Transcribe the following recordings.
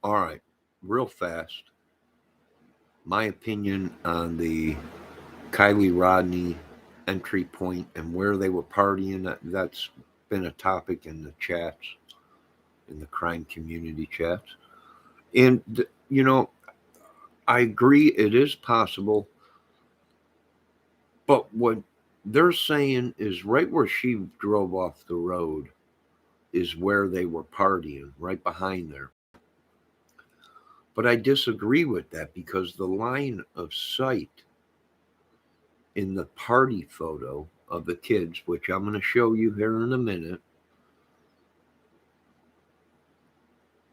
All right, real fast. My opinion on the Kylie Rodney entry point and where they were partying. That's been a topic in the chats, in the crime community chats. And, I agree it is possible, but what they're saying is right where she drove off the road is where they were partying, right behind there. But I disagree with that because the line of sight in the party photo of the kids, which I'm going to show you here in a minute,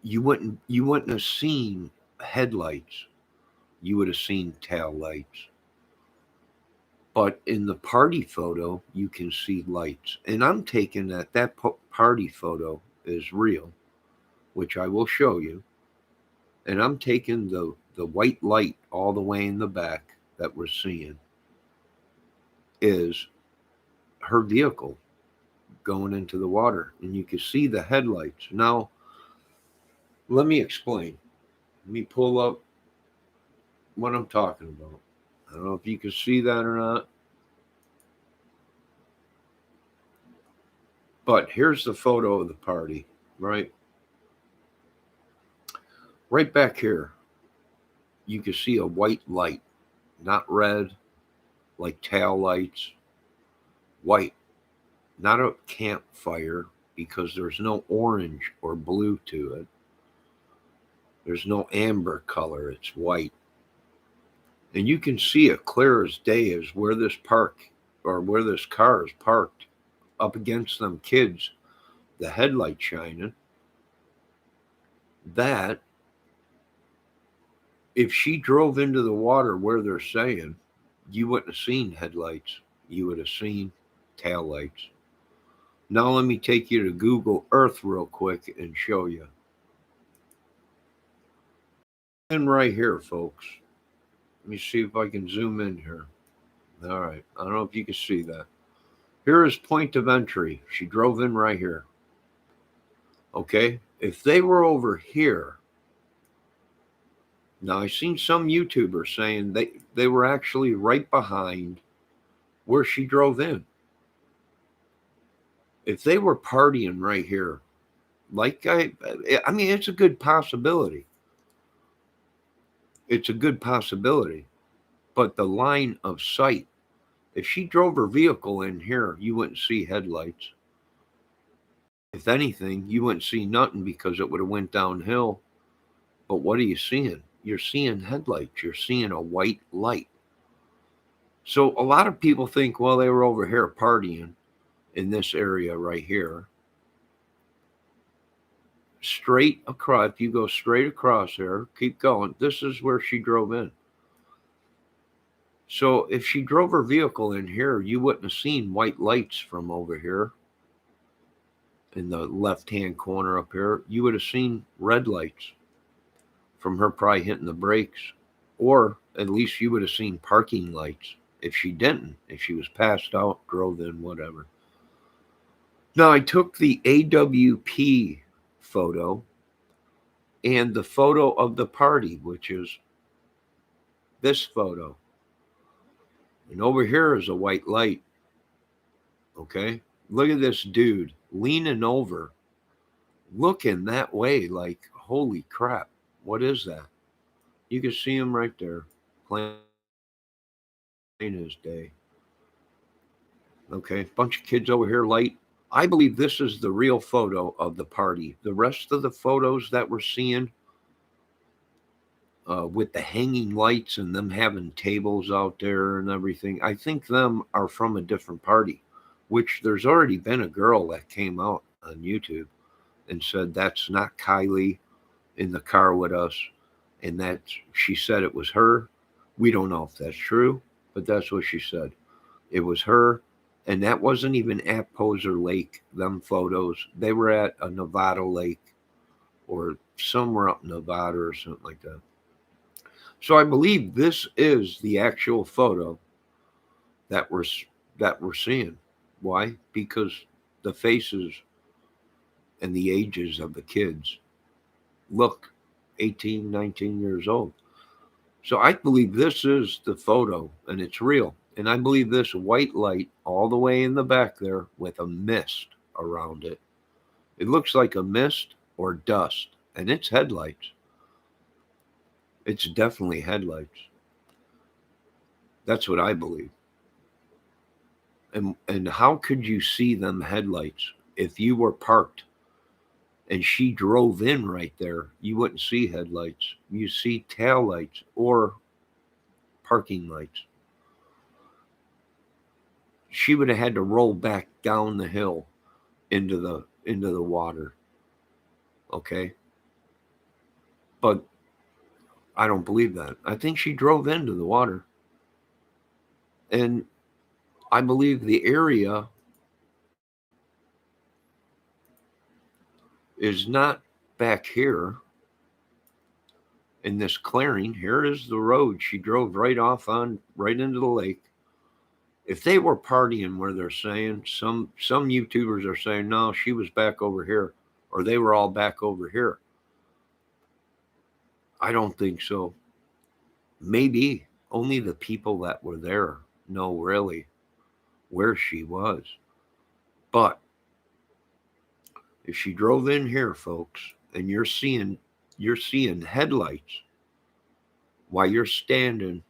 you wouldn't have seen headlights. You would have seen tail lights. But in the party photo, you can see lights. And I'm taking that party photo is real, which I will show you. And I'm taking the white light all the way in the back that we're seeing is her vehicle going into the water. And you can see the headlights. Now, let me explain. Let me pull up what I'm talking about. I don't know if you can see that or not. But here's the photo of the party, right? Right back here, you can see a white light, not red like tail lights, white, not a campfire because there's no orange or blue to it. There's no amber color, it's white. And you can see it clear as day is where this park or where this car is parked up against them kids, the headlight shining. That if she drove into the water where they're saying, you wouldn't have seen headlights. You would have seen tail lights. Now let me take you to Google Earth real quick and show you. And right here, folks. Let me see if I can zoom in here. All right. I don't know if you can see that. Here is point of entry. She drove in right here. Okay. If they were over here, now I've seen some YouTubers saying they were actually right behind where she drove in. If they were partying right here, like I mean, it's a good possibility. It's a good possibility. But the line of sight, if she drove her vehicle in here, you wouldn't see headlights. If anything, you wouldn't see nothing because it would have went downhill. But what are you seeing? You're seeing headlights. You're seeing a white light. So a lot of people think, well, they were over here partying in this area right here. Straight across, if you go straight across there, keep going, this is where she drove in. So if she drove her vehicle in here, you wouldn't have seen white lights from over here in the left-hand corner up here. You would have seen red lights from her probably hitting the brakes. Or at least you would have seen parking lights if she didn't, if she was passed out, drove in, whatever. Now, I took the AWP photo and the photo of the party, which is this photo. And over here is a white light. Okay? Look at this dude leaning over, looking that way like, holy crap, what is that? You can see him right there, plain as day. Okay, bunch of kids over here light. I believe this is the real photo of the party. The rest of the photos that we're seeing with the hanging lights and them having tables out there and everything, I think them are from a different party, which there's already been a girl that came out on YouTube and said that's not Kylie in the car with us, and that she said it was her. We don't know if that's true, but that's what she said. It was her, and that wasn't even at Poser Lake, them photos. They were at a Nevada lake or somewhere up in Nevada or something like that. So I believe this is the actual photo that we're seeing. Why? Because the faces and the ages of the kids look 18, 19 years old. So I believe this is the photo and it's real. And I believe this white light all the way in the back there with a mist around it. It looks like a mist or dust, and it's headlights. It's definitely headlights. That's what I believe. And how could you see them headlights if you were parked and she drove in right there? You wouldn't see headlights. You see tail lights or parking lights. She would have had to roll back down the hill into the water. Okay? But I don't believe that. I think she drove into the water. And I believe the area is not back here in this clearing. Here is the road. She drove right off on right into the lake. If they were partying where they're saying, some YouTubers are saying no, she was back over here, or they were all back over here. I don't think so. Maybe only the people that were there know really where she was. But if she drove in here, folks, and you're seeing headlights while you're standing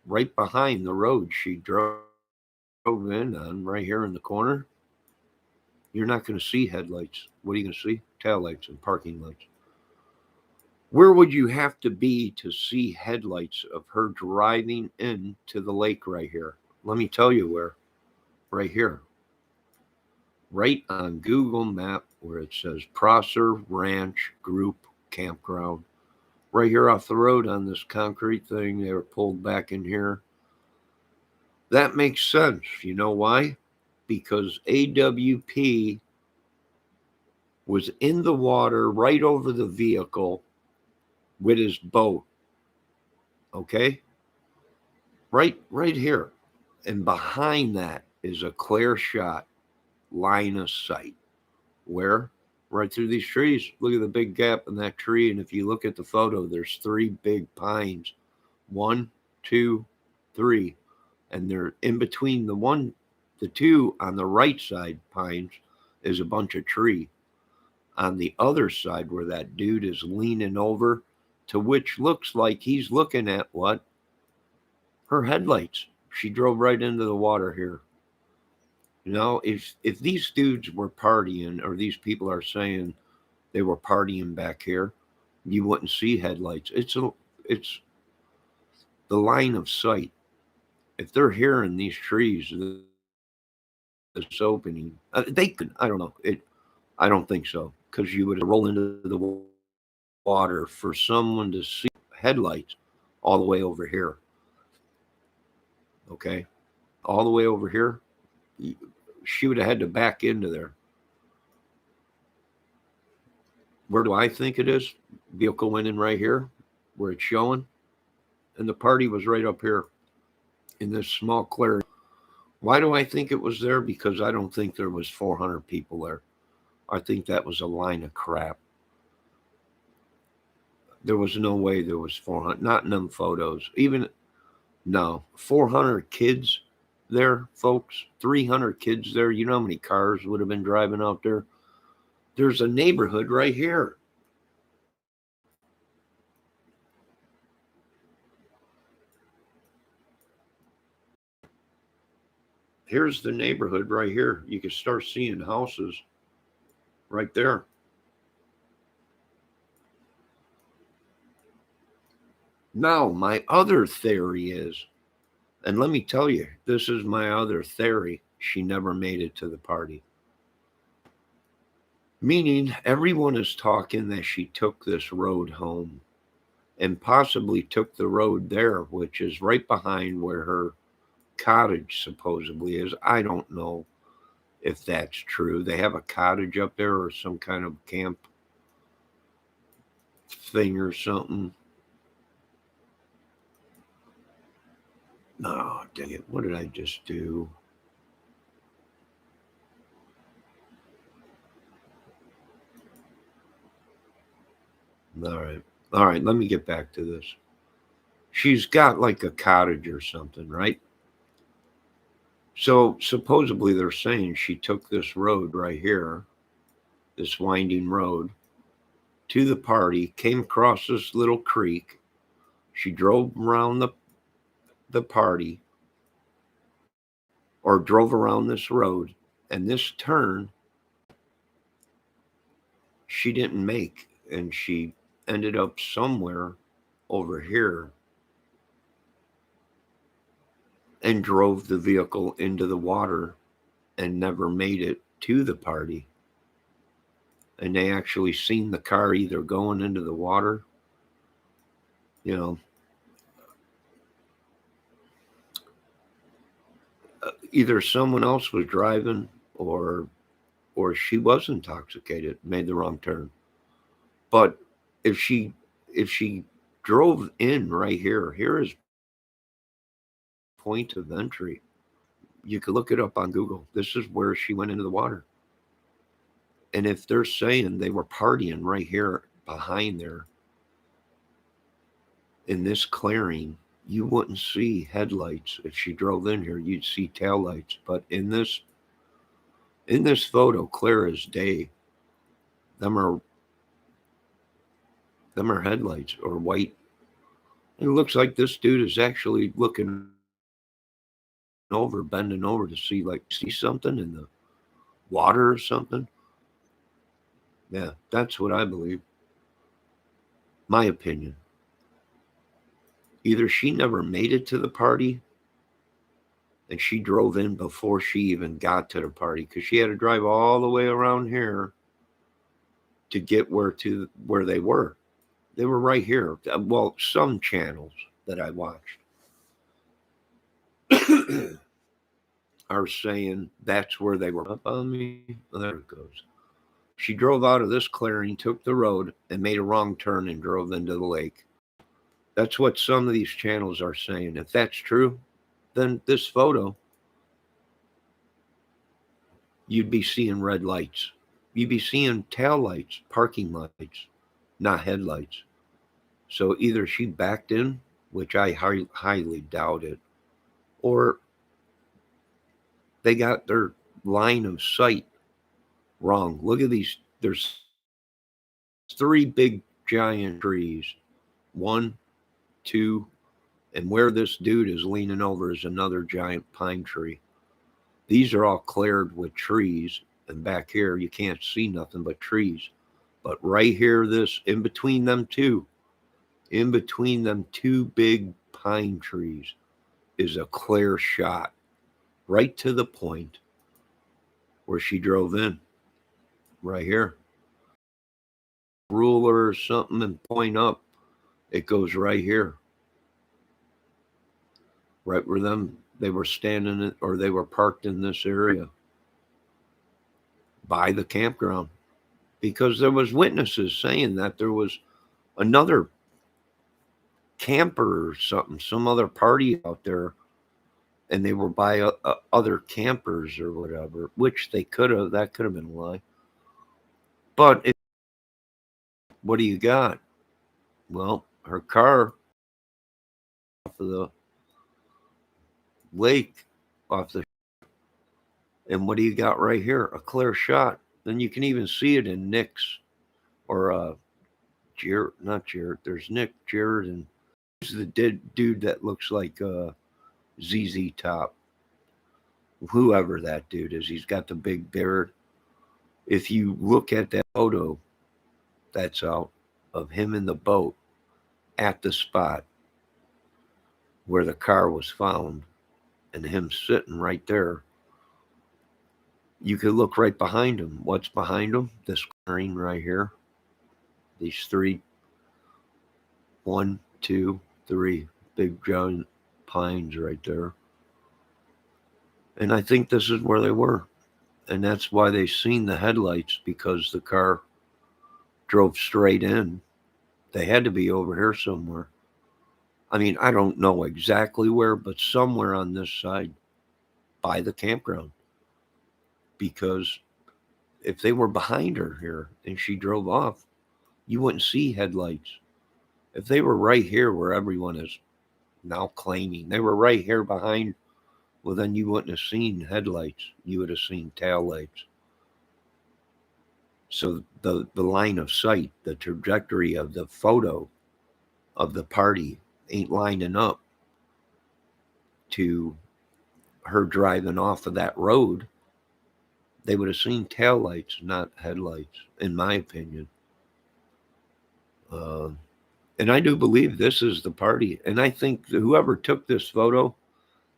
right behind the road she drove in on right here in the corner, you're not going to see headlights. What are you going to see? Tail lights and parking lights. Where would you have to be to see headlights of her driving into the lake right here? Let me tell you where. Right here. Right on Google Map where it says Prosser Ranch Group Campground. Right here off the road on this concrete thing. They were pulled back in here. That makes sense. You know why? Because AWP was in the water right over the vehicle with his boat. Okay? Right here. And behind that is a clear shot line of sight. Where? Right through these trees. Look at the big gap in that tree. And if you look at the photo, there's three big pines. One, two, three. And they're in between the two on the right side pines is a bunch of tree. On the other side where that dude is leaning over, to which looks like he's looking at what? Her headlights. She drove right into the water here. You know, if these dudes were partying, or these people are saying they were partying back here, you wouldn't see headlights. It's the line of sight. If they're here in these trees, this opening, they could. I don't know. I don't think so, because you would roll into the water for someone to see headlights all the way over here. Okay, all the way over here. She would have had to back into there. Where do I think it is? Vehicle went in right here, where it's showing, and the party was right up here in this small clearing. Why do I think it was there? Because I don't think there was 400 people there. I think that was a line of crap. There was no way there was 400. Not in them photos. Even no 400 kids there, folks. 300 kids there. You know how many cars would have been driving out there? There's a neighborhood right here. Here's the neighborhood right here. You can start seeing houses right there. Now, my other theory is, and let me tell you, this is my other theory. She never made it to the party. Meaning, everyone is talking that she took this road home and possibly took the road there, which is right behind where her cottage supposedly is. I don't know if that's true. They have a cottage up there or some kind of camp thing or something. Oh, dang it. What did I just do? All right. All right, let me get back to this. She's got like a cottage or something, right? So supposedly they're saying she took this road right here, this winding road, to the party, came across this little creek. She drove around the party or drove around this road, and this turn she didn't make, and she ended up somewhere over here and drove the vehicle into the water and never made it to the party. And they actually seen the car either going into the water, you know, either someone else was driving or she was intoxicated, made the wrong turn. But if she if she drove in right here, here is point of entry. You could look it up on Google. This is where she went into the water. And if they're saying they were partying right here behind there in this clearing, you wouldn't see headlights. If she drove in here, you'd see tail lights. But in this photo, clear as day, them are them are headlights or white. It looks like this dude is actually looking over, bending over to see something in the water or something. Yeah, that's what I believe. My opinion. Either she never made it to the party and she drove in before she even got to the party because she had to drive all the way around here to get where they were. They were right here. Well, some channels that I watched are saying that's where they were. Up on me. Oh, there it goes. She drove out of this clearing, took the road, and made a wrong turn and drove into the lake. That's what some of these channels are saying. If that's true, then this photo, you'd be seeing red lights. You'd be seeing tail lights, parking lights, not headlights. So either she backed in, which I highly doubt it, or they got their line of sight wrong. Look at these. There's three big giant trees. One, two, and where this dude is leaning over is another giant pine tree. These are all cleared with trees, and back here you can't see nothing but trees. But right here, this in between them two big pine trees, is a clear shot right to the point where she drove in. Right here, ruler or something, and point up. It goes right here, right where they were standing or they were parked in this area by the campground, because there was witnesses saying that there was another camper or something, some other party out there, and they were by other campers or whatever, which they could have. That could have been a lie. But what do you got? Well, her car off of the lake, off the, and what do you got right here? A clear shot. Then you can even see it in Nick's or Jared, not Jared. There's Nick, Jared, and who's the dead dude that looks like ZZ Top? Whoever that dude is, he's got the big beard. If you look at that photo that's out of him in the boat at the spot where the car was found and him sitting right there, you could look right behind him. What's behind him? This clearing right here. These three, one, two, three big giant pines right there. And I think this is where they were. And that's why they seen the headlights, because the car drove straight in. They had to be over here somewhere. I mean, I don't know exactly where, but somewhere on this side by the campground. Because if they were behind her here and she drove off, you wouldn't see headlights. If they were right here where everyone is now claiming they were right here behind, well, then you wouldn't have seen headlights. You would have seen tail lights. So the line of sight, the trajectory of the photo of the party ain't lining up to her driving off of that road. They would have seen tail lights, not headlights, in my opinion. Uh, and I do believe this is the party. And I think whoever took this photo,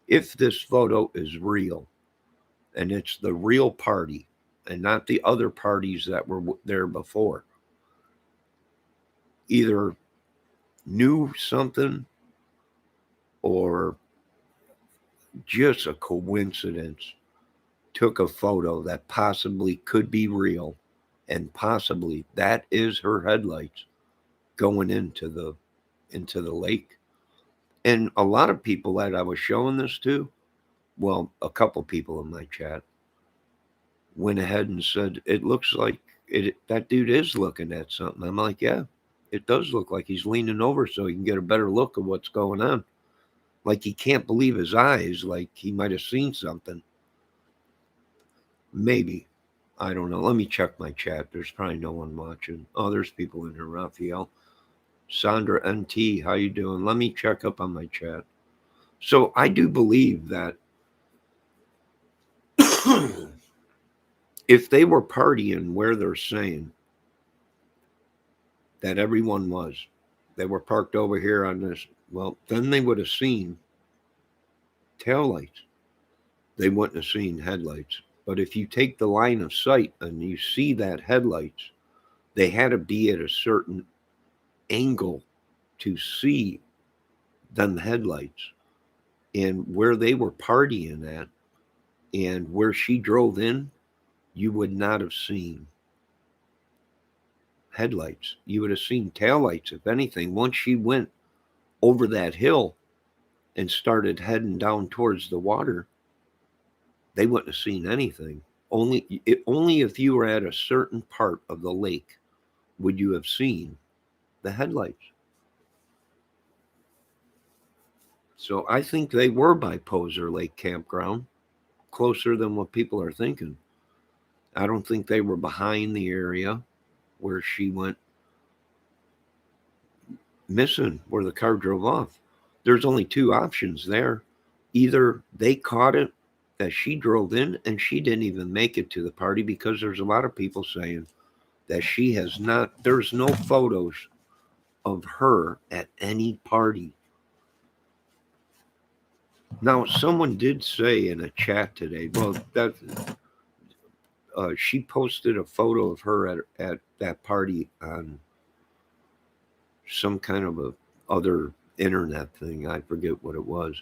if this photo is real and it's the real party and not the other parties that were there before, either knew something or just a coincidence took a photo that possibly could be real and possibly that is her headlights going into the lake. And a lot of people that I was showing this to, well, a couple people in my chat went ahead and said it looks like that dude is looking at something. I'm like, yeah, it does look like he's leaning over so he can get a better look of what's going on. Like he can't believe his eyes, like he might have seen something. Maybe. I don't know. Let me check my chat. There's probably no one watching. Oh, there's people in here. Raphael. Sandra NT, how you doing? Let me check up on my chat. So I do believe that if they were partying where they're saying that everyone was, they were parked over here on this, well, then they would have seen taillights. They wouldn't have seen headlights. But if you take the line of sight and you see that headlights, they had to be at a certain angle to see them headlights. And where they were partying at and where she drove in, you would not have seen headlights. You would have seen taillights, if anything. Once she went over that hill and started heading down towards the water, they wouldn't have seen anything. Only if you were at a certain part of the lake would you have seen the headlights. So I think they were by Poser Lake Campground, closer than what people are thinking. I don't think they were behind the area where she went missing, where the car drove off. There's only two options there. Either they caught it that she drove in and she didn't even make it to the party, because there's a lot of people saying that she has not, there's no photos of her at any party. Now, someone did say in a chat today, well, that she posted a photo of her at that party on some kind of a other internet thing. I forget what it was.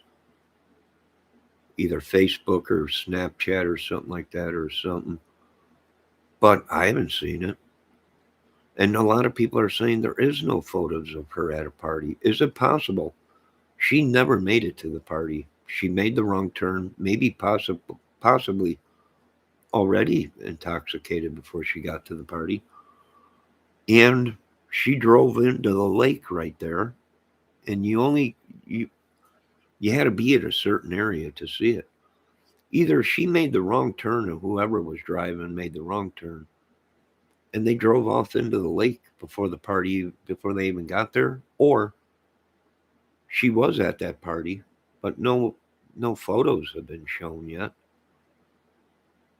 Either Facebook or Snapchat or something like that or something. But I haven't seen it. And a lot of people are saying there is no photos of her at a party. Is it possible? She never made it to the party. She made the wrong turn, maybe possibly already intoxicated before she got to the party. And she drove into the lake right there. And you had to be at a certain area to see it. Either she made the wrong turn or whoever was driving made the wrong turn and they drove off into the lake before they even got there, or she was at that party, but no photos have been shown yet.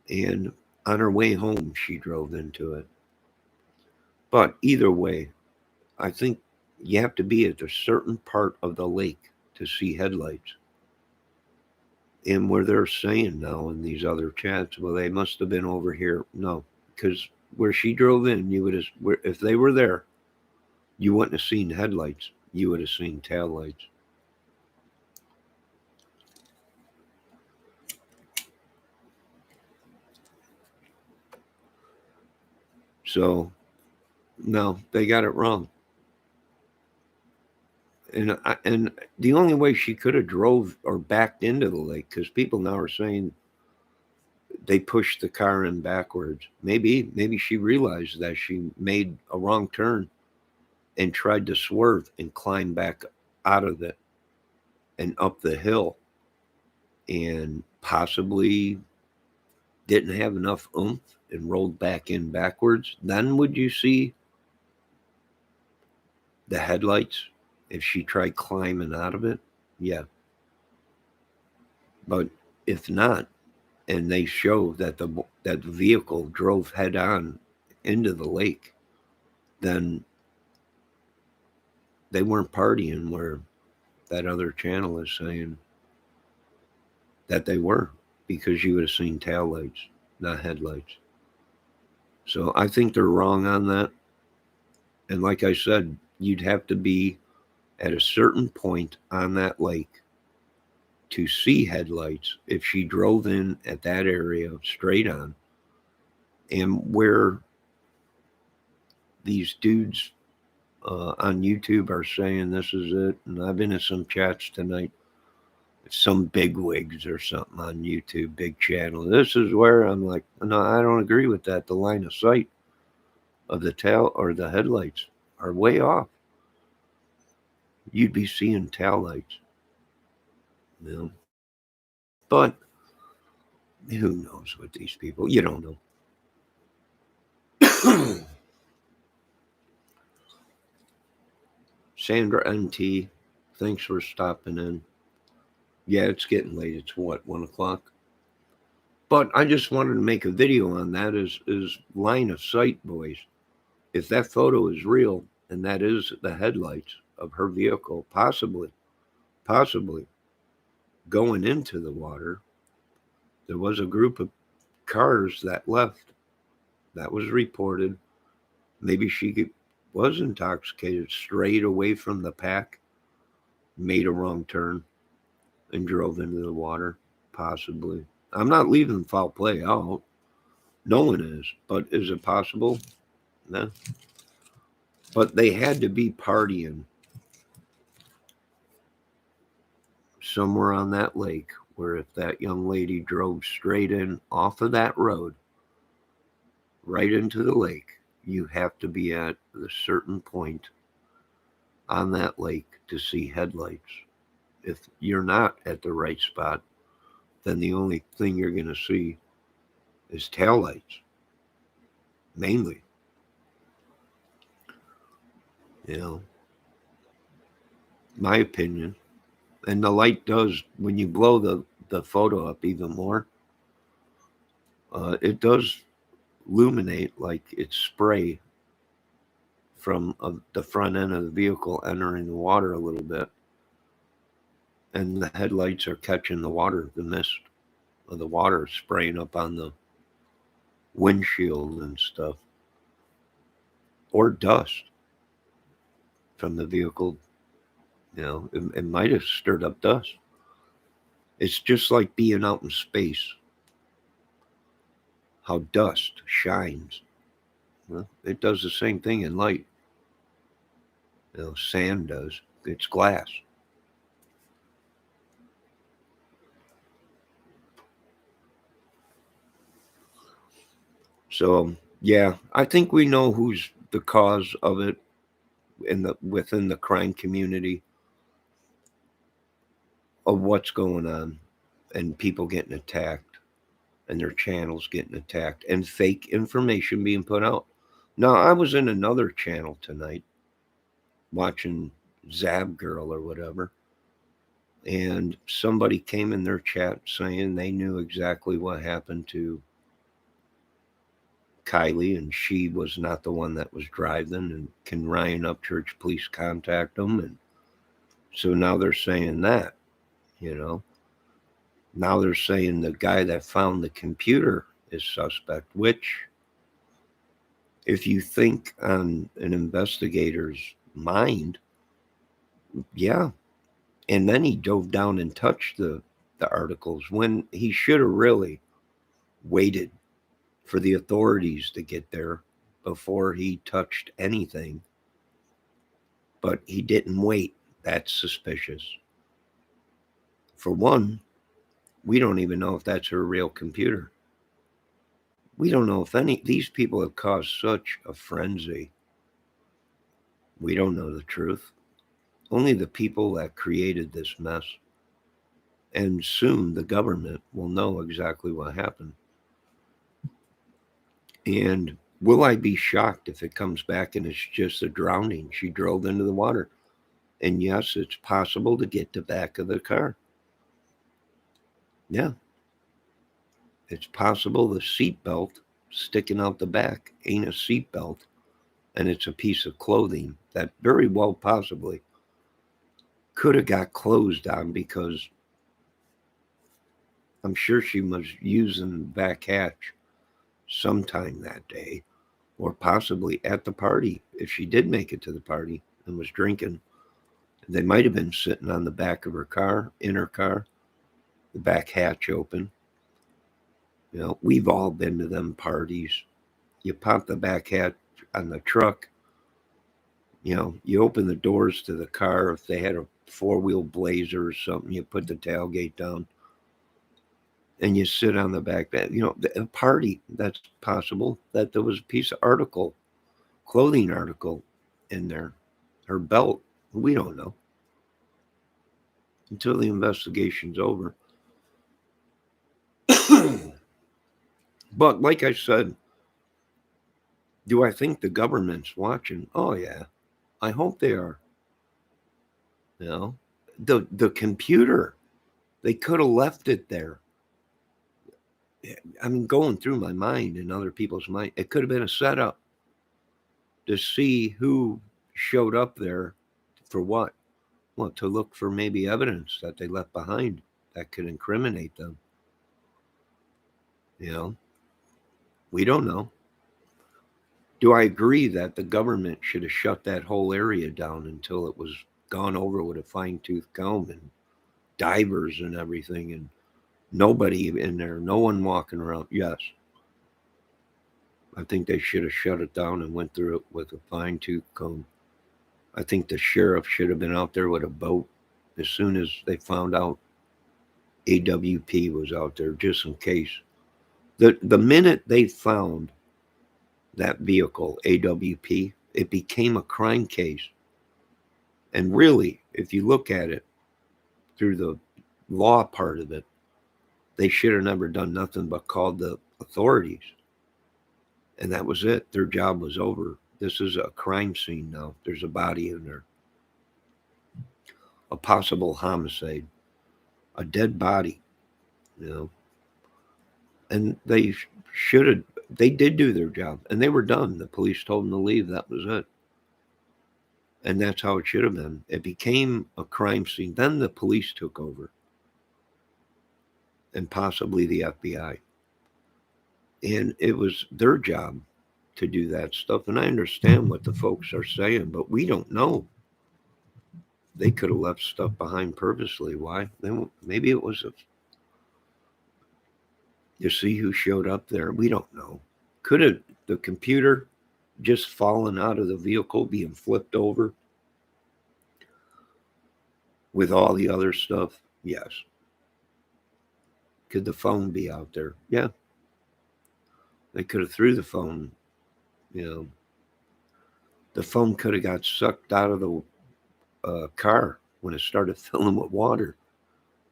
And on her way home, she drove into it. But either way, I think you have to be at a certain part of the lake to see headlights. And where they're saying now in these other chats, well, they must have been over here. No, because where she drove in, you would have, if they were there, you wouldn't have seen headlights. You would have seen taillights. So, no, they got it wrong. And the only way she could have drove or backed into the lake, because people now are saying they pushed the car in backwards. Maybe she realized that she made a wrong turn and tried to swerve and climb back out of it and up the hill, and possibly didn't have enough oomph and rolled back in backwards, then would you see the headlights if she tried climbing out of it? Yeah. But if not, and they show that the vehicle drove head on into the lake, then they weren't partying where that other channel is saying that they were, because you would have seen tail lights, not headlights. So I think they're wrong on that. And like I said, you'd have to be at a certain point on that lake to see headlights if she drove in at that area straight on. And where these dudes on YouTube are saying this is it, and I've been in some chats tonight, some big wigs or something on YouTube, big channel. This is where I'm like, no, I don't agree with that. The line of sight of the tail or the headlights are way off. You'd be seeing tail lights, you know. But who knows with these people? You don't know. Sandra NT, thanks for stopping in. Yeah, it's getting late. It's what, 1 o'clock? But I just wanted to make a video on that is line of sight, boys. If that photo is real and that is the headlights of her vehicle, possibly going into the water, there was a group of cars that left. That was reported. Maybe she was intoxicated, strayed away from the pack, made a wrong turn, and drove into the water, possibly. I'm not leaving foul play out. No one is. But is it possible? No. But they had to be partying somewhere on that lake, where if that young lady drove straight in off of that road, right into the lake, you have to be at a certain point on that lake to see headlights. If you're not at the right spot, then the only thing you're going to see is taillights, mainly. You know, my opinion. And the light does, when you blow the photo up even more, it does illuminate like it's spray from the front end of the vehicle entering the water a little bit. And the headlights are catching the water, the mist of the water spraying up on the windshield and stuff. Or dust from the vehicle. You know, it might have stirred up dust. It's just like being out in space. How dust shines. Well, it does the same thing in light. You know, sand does. It's glass. So yeah, I think we know who's the cause of it within the crime community, of what's going on, and people getting attacked and their channels getting attacked and fake information being put out. Now, I was in another channel tonight watching Zab Girl or whatever, and somebody came in their chat saying they knew exactly what happened to Kiely, and she was not the one that was driving, and can Ryan Upchurch police contact them? And so now they're saying that, you know. Now they're saying the guy that found the computer is suspect, which, if you think on an investigator's mind, yeah. And then he dove down and touched the articles when he should have really waited for the authorities to get there before he touched anything. But he didn't wait. That's suspicious. For one, we don't even know if that's her real computer. We don't know if these people have caused such a frenzy We don't know the truth. Only the people that created this mess. And soon the government will know exactly what happened. And will I be shocked if it comes back and it's just a drowning? She drove into the water. And yes, it's possible to get the back of the car. Yeah, it's possible the seatbelt sticking out the back ain't a seatbelt and it's a piece of clothing that very well possibly could have got closed on because I'm sure she was using the back hatch sometime that day or possibly at the party. If she did make it to the party and was drinking, they might have been sitting on the back of her car, in her car, the back hatch open. You know, we've all been to them parties. You pop the back hatch on the truck, you know, you open the doors to the car. If they had a four-wheel Blazer or something, you put the tailgate down and you sit on the back bed. You know, a party, that's possible that there was a piece of article, clothing article in there, her belt. We don't know until the investigation's over. But like I said, do I think the government's watching? Oh yeah, I hope they are. You know, the computer, they could have left it there. I mean, going through my mind and other people's mind, it could have been a setup to see who showed up there for what. Well, to look for maybe evidence that they left behind that could incriminate them. You know, we don't know. Do I agree that the government should have shut that whole area down until it was gone over with a fine tooth comb and divers and everything and nobody in there, no one walking around? Yes. I think they should have shut it down and went through it with a fine tooth comb. I think the sheriff should have been out there with a boat as soon as they found out AWP was out there, just in case. The minute they found that vehicle, AWP, it became a crime case. And really, if you look at it through the law part of it, they should have never done nothing but called the authorities. And that was it. Their job was over. This is a crime scene now. There's a body in there, a possible homicide, a dead body, you know. And they should have, they did do their job and they were done. The police told them to leave. That was it. And that's how it should have been. It became a crime scene. Then the police took over and possibly the FBI. And it was their job to do that stuff. And I understand what the folks are saying, but we don't know. They could have left stuff behind purposely. Why? Maybe it was you see who showed up there. We don't know. Could have the computer just fallen out of the vehicle, being flipped over with all the other stuff? Yes. Could the phone be out there? Yeah. They could have threw the phone. You know, the phone could have got sucked out of the car when it started filling with water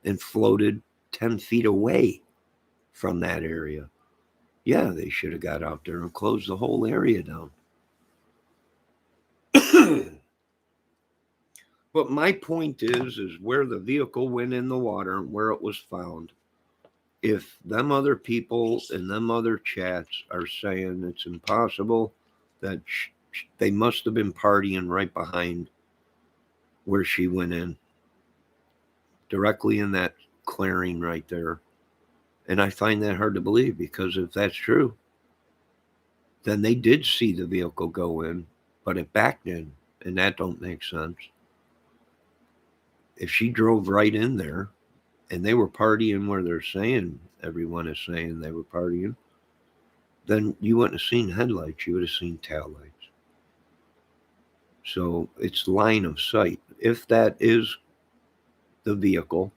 and floated 10 feet away from that area. Yeah, they should have got out there and closed the whole area down. But my point is where the vehicle went in the water and where it was found. If them other people in them other chats are saying it's impossible, that they must have been partying right behind where she went in, directly in that clearing right there. And I find that hard to believe because if that's true, then they did see the vehicle go in, but it backed in, and that don't make sense. If she drove right in there and they were partying where they're saying everyone is saying they were partying, then you wouldn't have seen headlights, you would have seen tail lights. So it's line of sight. If that is the vehicle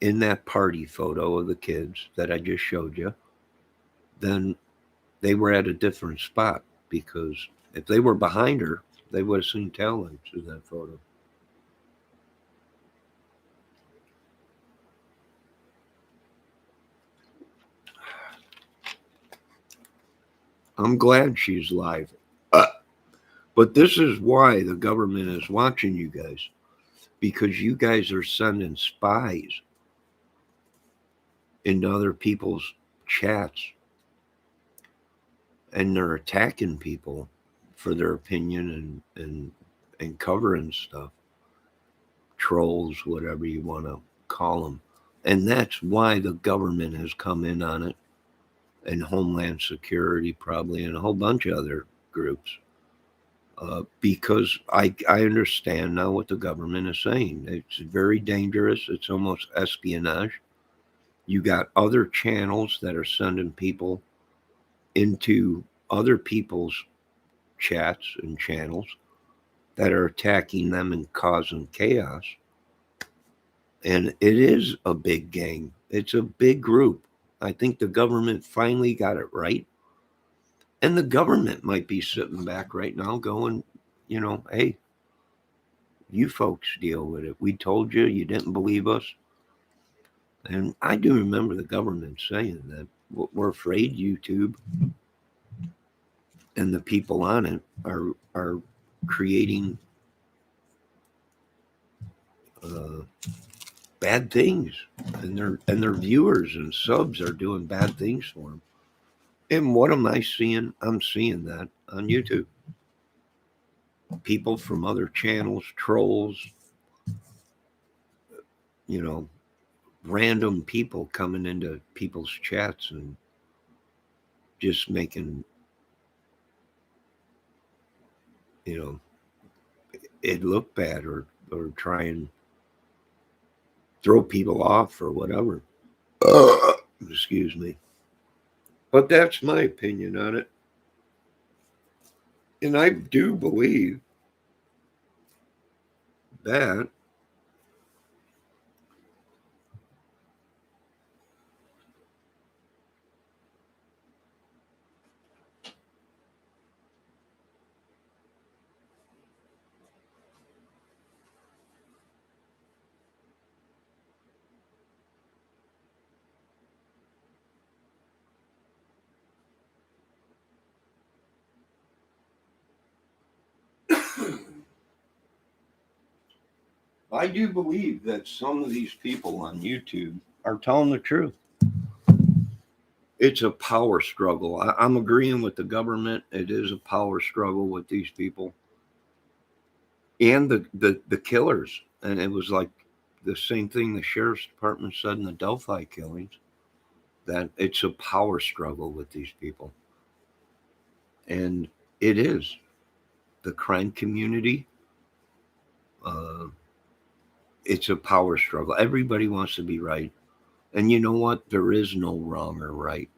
in that party photo of the kids that I just showed you, then they were at a different spot because if they were behind her, they would have seen tail lights in that photo. I'm glad she's live. Uh, but this is why the government is watching you guys, because you guys are sending spies into other people's chats and they're attacking people for their opinion and covering stuff, trolls, whatever you want to call them. And that's why the government has come in on it, and Homeland Security probably, and a whole bunch of other groups. Because I understand now what the government is saying. It's very dangerous. It's almost espionage. You got other channels that are sending people into other people's chats and channels that are attacking them and causing chaos. And it is a big gang. It's a big group. I think the government finally got it right. And the government might be sitting back right now going, hey, you folks deal with it. We told you, you didn't believe us. And I do remember the government saying that we're afraid YouTube and the people on it are creating uh, bad things, and their viewers and subs are doing bad things for them. And what am I seeing? I'm seeing that on YouTube. People from other channels, trolls, you know, random people coming into people's chats and just making, you know, it look bad, or try and throw people off or whatever. Excuse me. But that's my opinion on it. And I do believe that I do believe that some of these people on YouTube are telling the truth. It's a power struggle. I'm agreeing with the government. It is a power struggle with these people and the killers. And it was like the same thing the sheriff's department said in the Delphi killings, that it's a power struggle with these people. And it is. The crime community, uh, it's a power struggle. Everybody wants to be right. And you know what? There is no wrong or right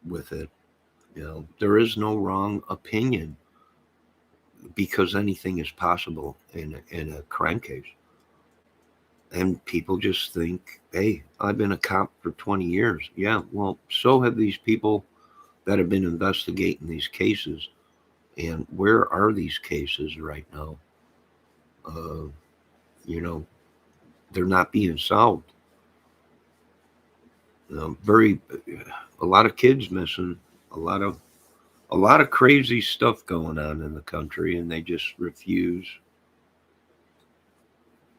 with it. There is no wrong opinion, because anything is possible in a crime case. And people just think, hey, I've been a cop for 20 years. Yeah, well, so have these people that have been investigating these cases. And where are these cases right now? Uh, you know, they're not being solved. Very, a lot of kids missing, a lot of crazy stuff going on in the country, and they just refuse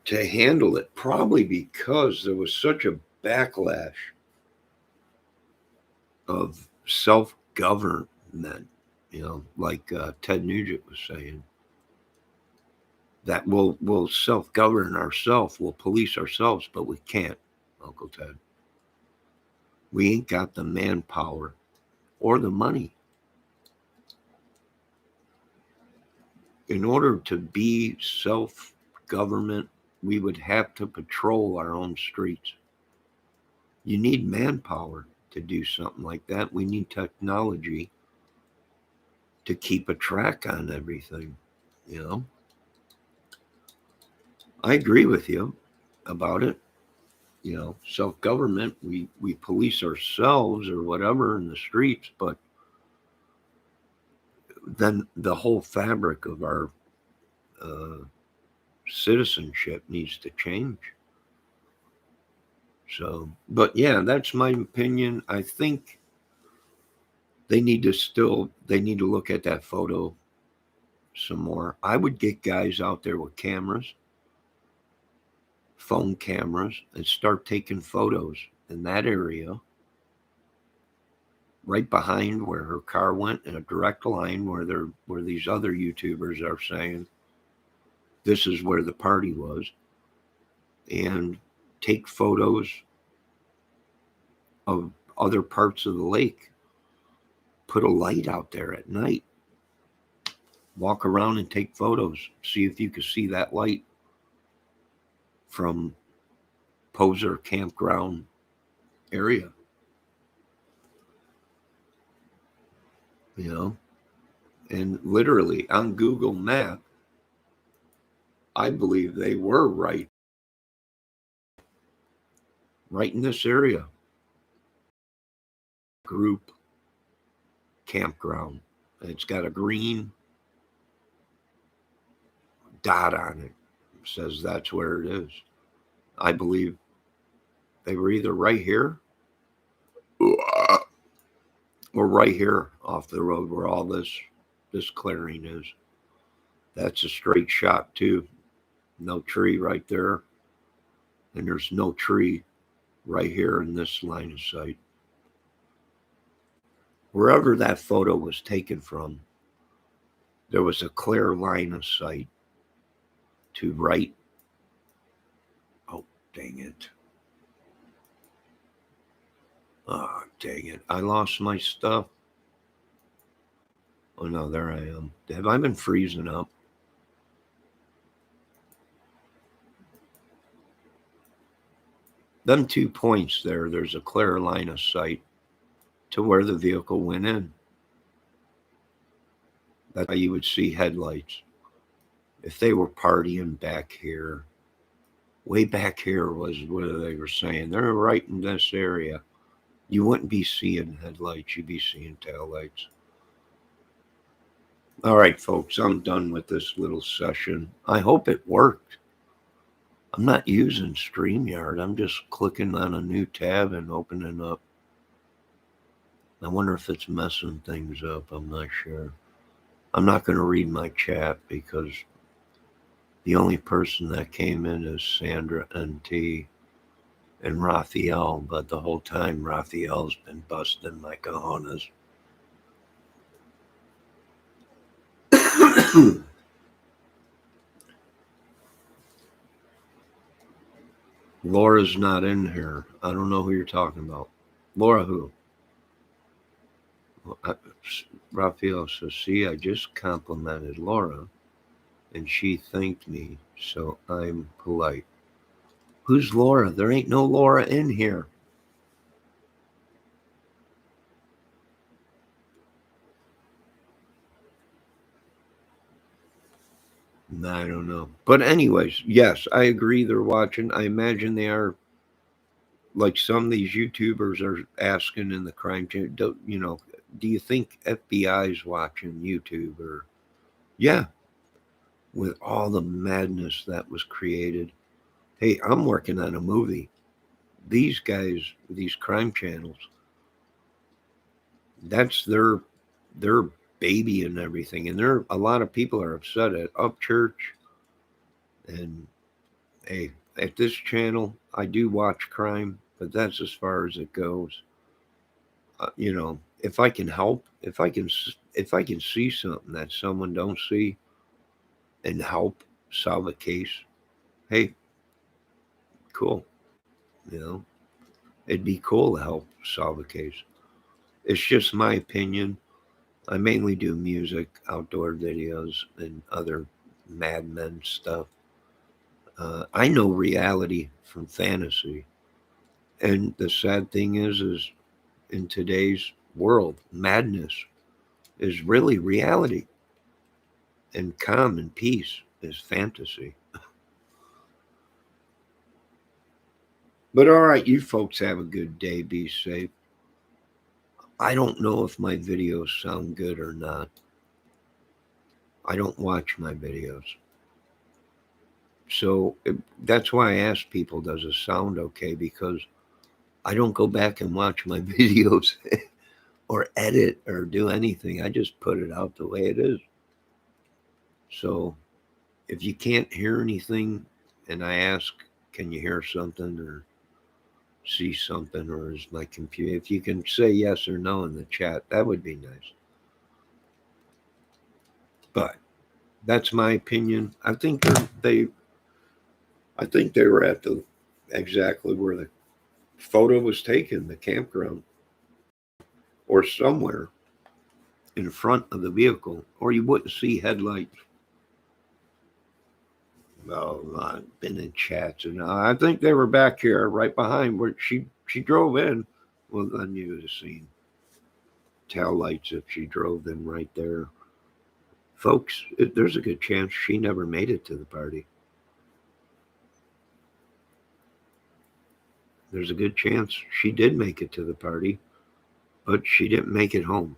to handle it. Probably because there was such a backlash of self government. Like Ted Nugent was saying, that we'll self govern ourselves, we'll police ourselves, but we can't, Uncle Ted. We ain't got the manpower or the money. In order to be self government, we would have to patrol our own streets. You need manpower to do something like that. We need technology to keep a track on everything. You know, I agree with you about it. Self government, we police ourselves or whatever in the streets, but then the whole fabric of our uh, citizenship needs to change. So, but yeah, that's my opinion. I think they need to look at that photo some more. I would get guys out there with cameras, phone cameras, and start taking photos in that area, right behind where her car went, in a direct line where these other YouTubers are saying this is where the party was, and take photos of other parts of the lake. Put a light out there at night. Walk around and take photos. See if you can see that light from Poser Campground area. You know, and literally on Google Map, I believe they were right in this area. Group campground. It's got a green dot on it. It says that's where it is. I believe they were either right here or right here off the road where all this clearing is. That's a straight shot too. No tree right there, and there's no tree right here in this line of sight. Wherever that photo was taken from, there was a clear line of sight to right. Oh, dang it. Oh, dang it. I lost my stuff. Oh, no, there I am. Have I been freezing up? Them 2 points there's a clear line of sight to where the vehicle went in. That's how you would see headlights. If they were partying back here, way back here was where they were saying they're right in this area, you wouldn't be seeing headlights, you'd be seeing taillights. All right, folks, I'm done with this little session. I hope it worked. I'm not using StreamYard. I'm just clicking on a new tab and opening up. I wonder if it's messing things up. I'm not sure. I'm not going to read my chat because the only person that came in is Sandra NT and Raphael, but the whole time Raphael's been busting my cojones. Laura's not in here. I don't know who you're talking about. Laura who? Raphael says, see, I just complimented Laura and she thanked me, so I'm polite. Who's Laura? There ain't no Laura in here. I don't know. But anyways, yes, I agree they're watching. I imagine they are, like some of these YouTubers are asking in the crime channel, do you think FBI's watching YouTube? Or yeah, with all the madness that was created. Hey, I'm working on a movie. These guys, these crime channels, that's their baby and everything. And there a lot of people are upset at Upchurch. And hey, at this channel, I do watch crime, but that's as far as it goes. If I can help, if I can see something that someone don't see and help solve a case, hey, cool. You know, it'd be cool to help solve a case. It's just my opinion. I mainly do music, outdoor videos, and other Mad Men stuff. I know reality from fantasy, and the sad thing is in today's world, madness is really reality, and calm and peace is fantasy. But all right, you folks have a good day. Be safe. I don't know if my videos sound good or not. I don't watch my videos. So that's why I ask people, does it sound okay? Because I don't go back and watch my videos or edit or do anything. I just put it out the way it is. So if you can't hear anything and I ask, can you hear something or see something, or is my computer, if you can say yes or no in the chat, that would be nice. But that's my opinion. I think they were at the exactly where the photo was taken, the campground, or somewhere in front of the vehicle, or you wouldn't see headlights. Well, I've been in chats, and I think they were back here, right behind where she drove in. Well, then you would have seen tail lights if she drove in right there. Folks, there's a good chance she never made it to the party. There's a good chance she did make it to the party, but she didn't make it home.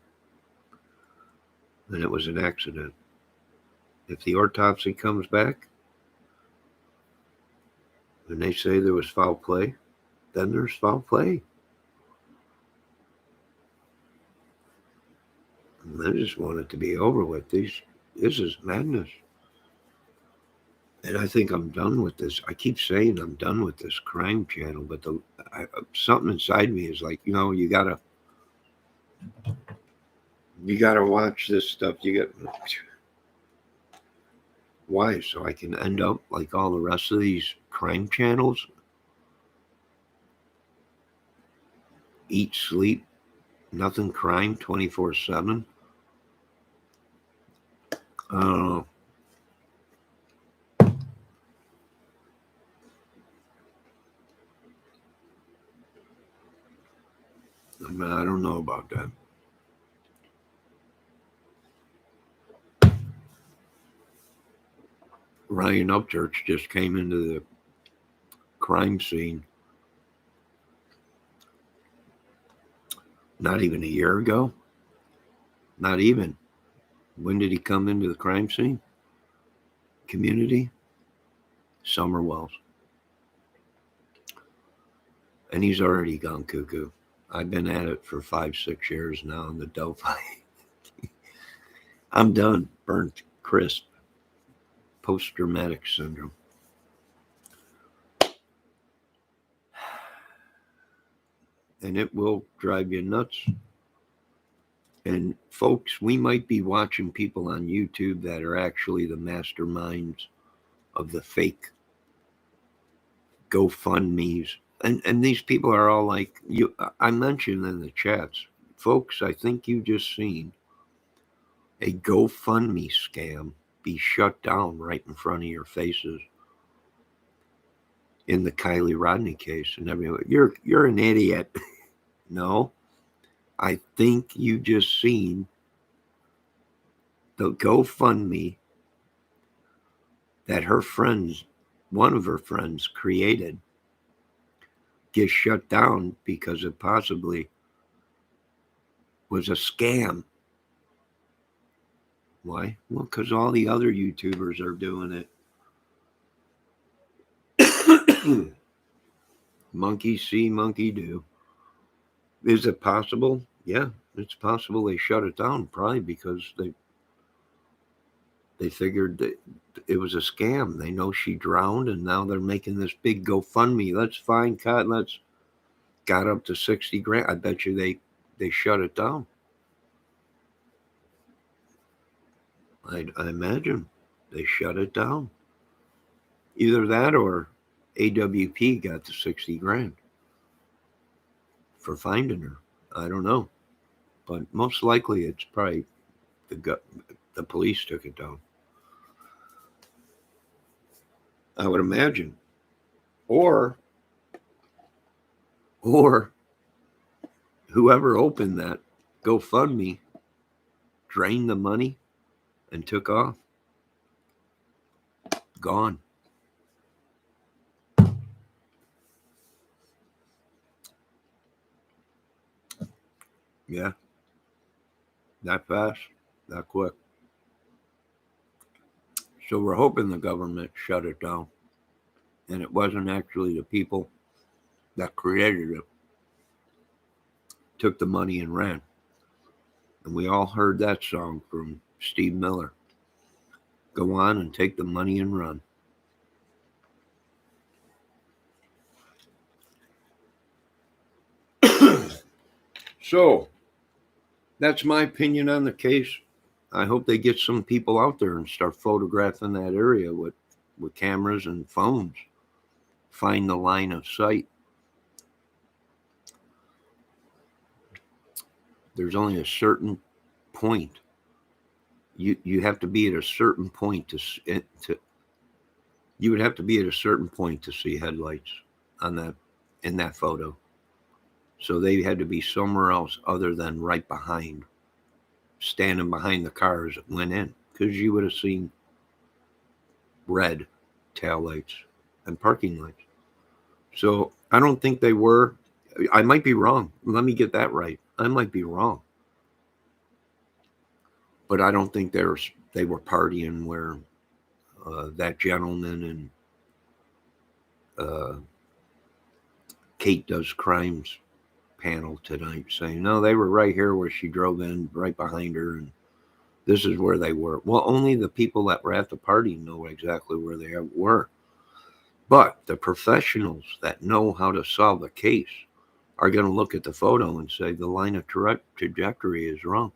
And it was an accident. If the autopsy comes back and they say there was foul play, then there's foul play. And I just want it to be over with. This is madness. And I think I'm done with this. I keep saying I'm done with this crime channel, but something inside me is like, you gotta watch this stuff. Why? So I can end up like all the rest of these crime channels, eat, sleep, nothing crime 24/7. I don't know. I mean, I don't know about that. Ryan Upchurch just came into the crime scene not even a year ago. Not even. When did he come into the crime scene? Community? Summer Wells. And he's already gone cuckoo. I've been at it for 5-6 years now in the Delphi. I'm done. Burnt crisp. Post-traumatic syndrome. And it will drive you nuts. And folks, we might be watching people on YouTube that are actually the masterminds of the fake GoFundMe's. And these people are all like, I mentioned in the chats, folks, I think you just seen a GoFundMe scam be shut down right in front of your faces in the Kiely Rodney case. And everyone, you're an idiot. No, I think you just seen the GoFundMe that her friends, one of her friends created, get shut down because it possibly was a scam. Why? Well, because all the other YouTubers are doing it. Monkey see, monkey do. Is it possible? Yeah, it's possible they shut it down, probably because they figured that it was a scam. They know she drowned, and now they're making this big GoFundMe. Let's find Cut. Let's got up to 60 grand. I bet you they shut it down. I imagine they shut it down. Either that or AWP got the 60 grand for finding her. I don't know, but most likely it's probably the police took it down. I would imagine, or whoever opened that GoFundMe drained the money and took off. Gone. Yeah, that fast, that quick. So we're hoping the government shut it down. And it wasn't actually the people that created it, took the money and ran. And we all heard that song from Steve Miller. Go on and take the money and run. So that's my opinion on the case. I hope they get some people out there and start photographing that area with cameras and phones. Find the line of sight. There's only a certain point. You have to be at a certain point to you would have to be at a certain point to see headlights on that in that photo. So they had to be somewhere else other than right behind, standing behind the cars that went in, because you would have seen red tail lights and parking lights. So I don't think they were. I might be wrong. Let me get that right. I might be wrong, but I don't think they were partying where that gentleman and uh, Kate Does Crimes panel tonight saying, no, they were right here where she drove in, right behind her, and this is where they were. Well, only the people that were at the party know exactly where they were. But the professionals that know how to solve a case are going to look at the photo and say the line of trajectory is wrong.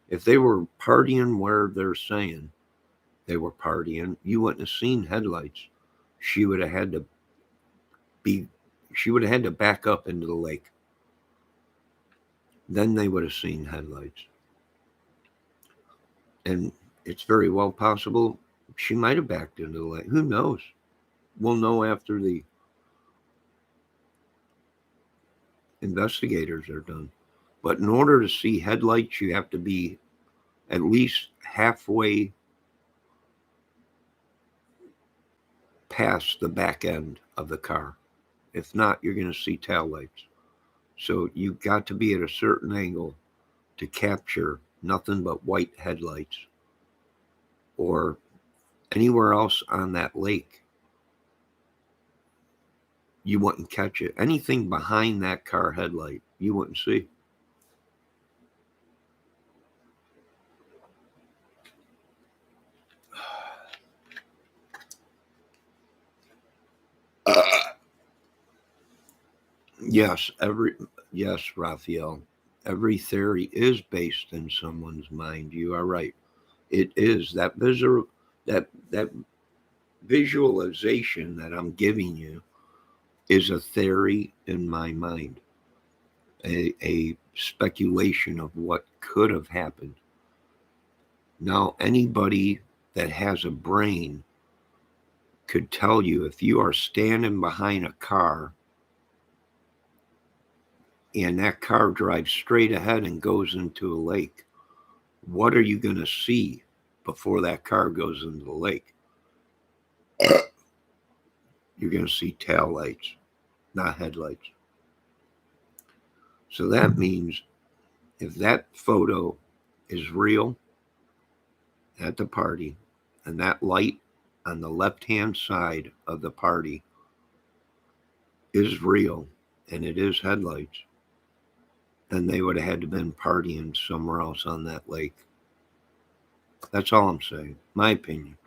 If they were partying where they're saying they were partying, you wouldn't have seen headlights. She would have had to be, she would have had to back up into the lake. Then they would have seen headlights. And it's very well possible she might have backed into the lake. Who knows? We'll know after the investigators are done. But in order to see headlights, you have to be at least halfway past the back end of the car. If not, you're going to see tail lights. So you've got to be at a certain angle to capture nothing but white headlights, or anywhere else on that lake. You wouldn't catch it. Anything behind that car headlight, you wouldn't see. Yes, yes, Raphael. Every theory is based in someone's mind. You are right. It is that visualization that I'm giving you is a theory in my mind, a speculation of what could have happened. Now, anybody that has a brain could tell you, if you are standing behind a car and that car drives straight ahead and goes into a lake, what are you going to see before that car goes into the lake? You're going to see tail lights, not headlights. So that means if that photo is real at the party, and that light on the left-hand side of the party is real, and it is headlights, then they would have had to been partying somewhere else on that lake. That's all I'm saying. My opinion.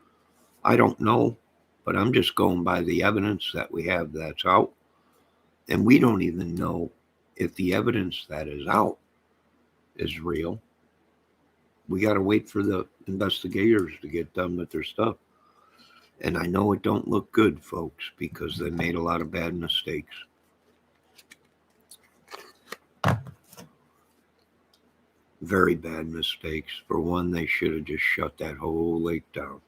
I don't know, but I'm just going by the evidence that we have that's out. And we don't even know if the evidence that is out is real. We got to wait for the investigators to get done with their stuff. And I know it don't look good, folks, because they made a lot of bad mistakes. Very bad mistakes. For one, they should have just shut that whole lake down.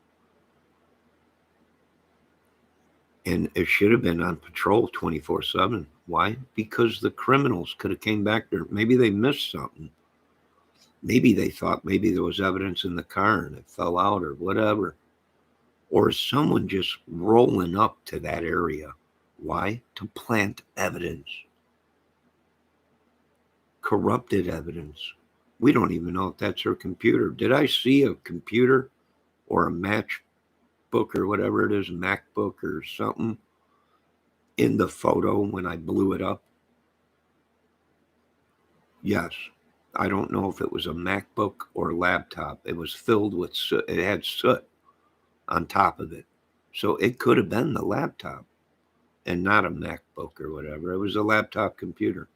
And it should have been on patrol 24/7. Why? Because the criminals could have came back there. Maybe they missed something. Maybe they thought maybe there was evidence in the car and it fell out or whatever. Or is someone just rolling up to that area? Why? To plant evidence. Corrupted evidence. We don't even know if that's her computer. Did I see a computer or a match MacBook or whatever it is, MacBook or something in the photo when I blew it up? Yes. I don't know if it was a MacBook or a laptop. It was filled with soot. It had soot on top of it. So it could have been the laptop and not a MacBook or whatever. It was a laptop computer.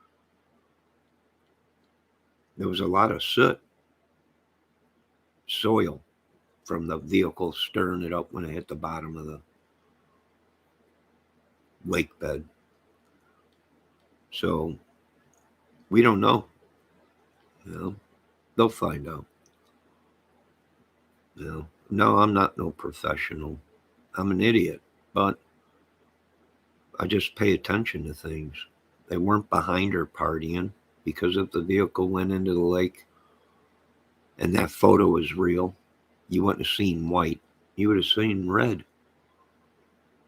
There was a lot of soot, soil from the vehicle stirring it up when it hit the bottom of the lake bed. So we don't know. You know, they'll find out. You know, no, I'm not no professional. I'm an idiot, but I just pay attention to things. They weren't behind her partying because if the vehicle went into the lake and that photo was real, you wouldn't have seen white. You would have seen red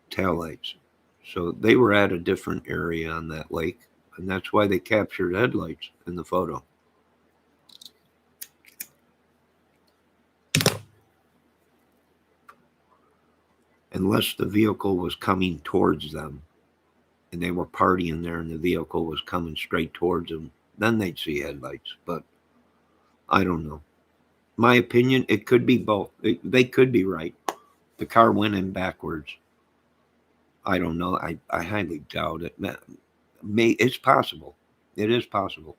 taillights. So they were at a different area on that lake, and that's why they captured headlights in the photo. Unless the vehicle was coming towards them and they were partying there and the vehicle was coming straight towards them, then they'd see headlights. But I don't know. My opinion, it could be both. They could be right. The car went in backwards. I don't know. I highly doubt it. It's possible. It is possible.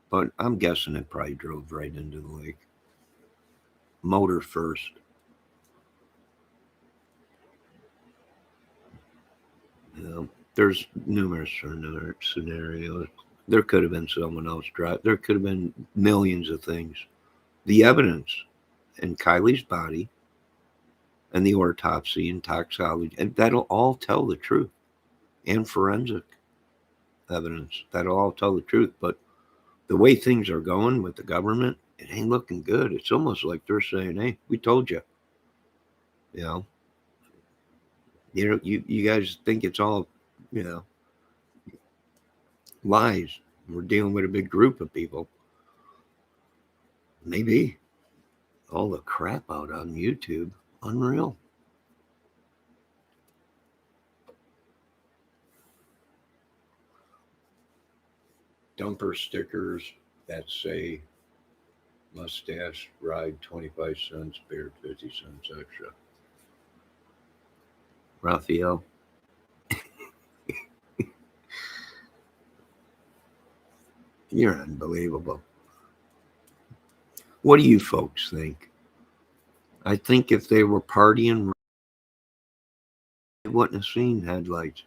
But I'm guessing it probably drove right into the lake. Motor first. You know, there's numerous scenarios. There could have been someone else drive. There could have been millions of things. The evidence in Kiely's body and the autopsy and toxicology, and that'll all tell the truth. And forensic evidence, that'll all tell the truth. But the way things are going with the government, it ain't looking good. It's almost like they're saying, "Hey, we told you." You know, you guys think it's all, you know, lies. We're dealing with a big group of people. Maybe all the crap out on YouTube, unreal. Dumper stickers that say mustache ride 25 cents, beer 50 cents extra. Raphael, you're unbelievable. What do you folks think? I think if they were partying, they wouldn't have seen headlights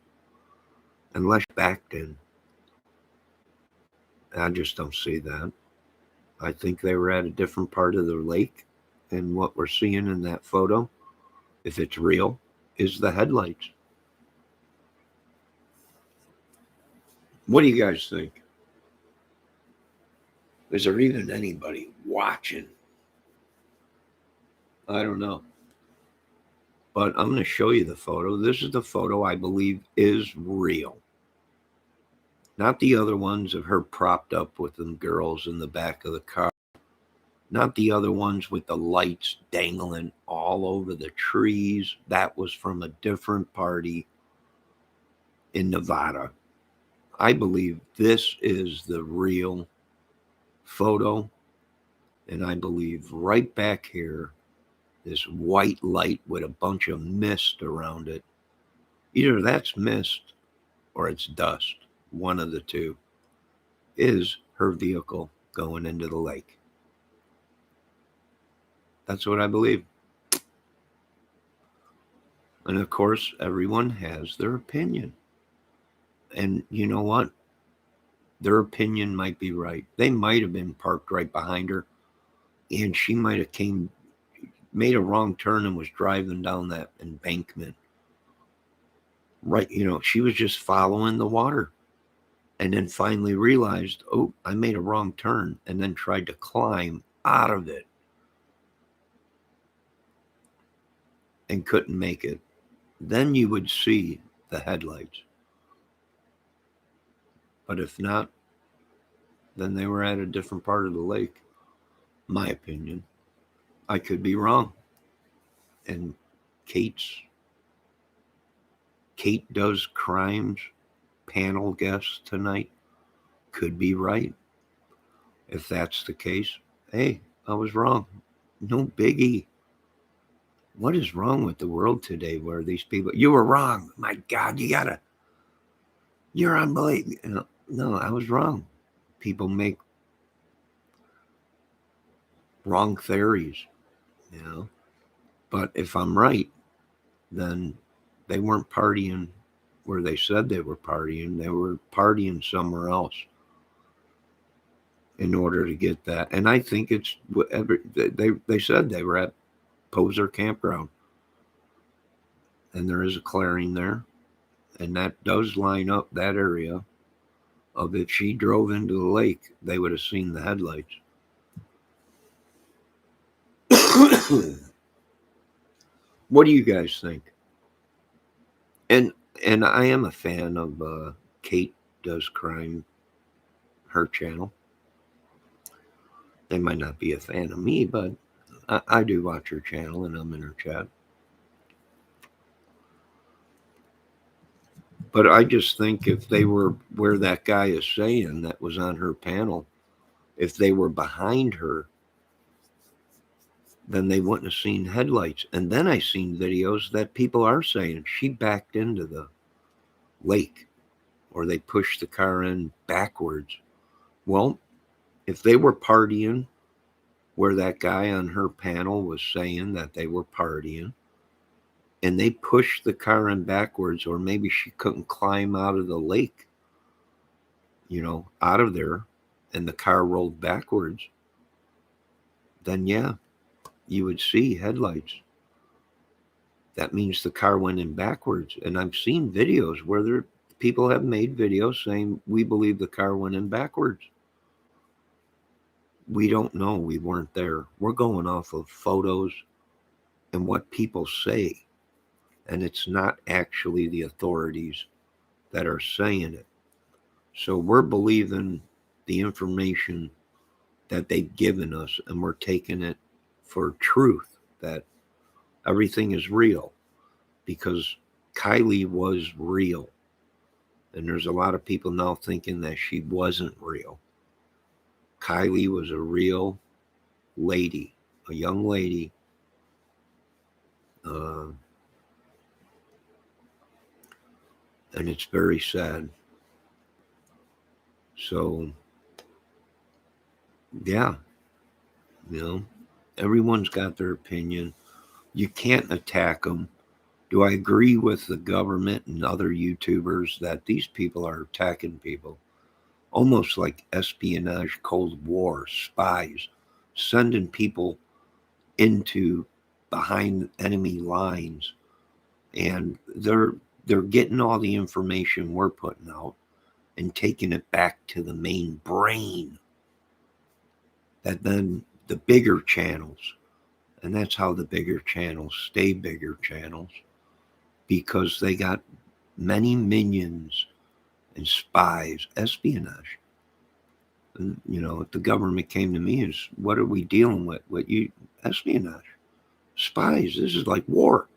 unless backed in. I just don't see that. I think they were at a different part of the lake, and what we're seeing in that photo, if it's real, is the headlights. What do you guys think? Is there even anybody watching? I don't know. But I'm going to show you the photo. This is the photo I believe is real. Not the other ones of her propped up with them girls in the back of the car. Not the other ones with the lights dangling all over the trees. That was from a different party in Nevada. I believe this is the real photo. And I believe right back here, this white light with a bunch of mist around it. Either that's mist or it's dust. One of the two is her vehicle going into the lake. That's what I believe. And of course, everyone has their opinion. And you know what? Their opinion might be right. They might have been parked right behind her, and she might have made a wrong turn and was driving down that embankment. Right, she was just following the water and then finally realized, oh, I made a wrong turn, and then tried to climb out of it and couldn't make it. Then you would see the headlights. But if not, then they were at a different part of the lake. My opinion. I could be wrong. and Kate Does Crimes panel guest tonight could be right. If that's the case, hey, I was wrong. No biggie. What is wrong with the world today where these people, you were wrong. My God, you're unbelievable. No, I was wrong. People make wrong theories, you know. But if I'm right, then they weren't partying where they said they were partying. They were partying somewhere else in order to get that. And I think it's whatever they said they were at Poser Campground, and there is a clearing there, and that does line up that area of if she drove into the lake, they would have seen the headlights. What do you guys think? And and I am a fan of Kate Does Crime, her channel. They might not be a fan of me, but I do watch her channel and I'm in her chat. But I just think if they were where that guy is saying that was on her panel, if they were behind her, then they wouldn't have seen headlights. And then I seen videos that people are saying she backed into the lake or they pushed the car in backwards. Well, if they were partying where that guy on her panel was saying that they were partying and they pushed the car in backwards, or maybe she couldn't climb out of the lake, out of there, and the car rolled backwards, then yeah, you would see headlights. That means the car went in backwards. And I've seen videos where people have made videos saying, we believe the car went in backwards. We don't know. We weren't there. We're going off of photos and what people say. And it's not actually the authorities that are saying it. So we're believing the information that they've given us and we're taking it for truth, that everything is real, because Kylie was real. And there's a lot of people now thinking that she wasn't real. Kylie was a real lady, a young lady. Uh, and it's very sad. So, yeah, you know, everyone's got their opinion. You can't attack them. Do I agree with the government and other YouTubers that these people are attacking people? Almost like espionage, Cold War, spies, sending people into behind enemy lines, and they're getting all the information we're putting out and taking it back to the main brain, that then the bigger channels, and that's how the bigger channels stay bigger channels, because they got many minions and spies, espionage. And if the government came to me and said, what are we dealing with? What you espionage, spies? This is like war.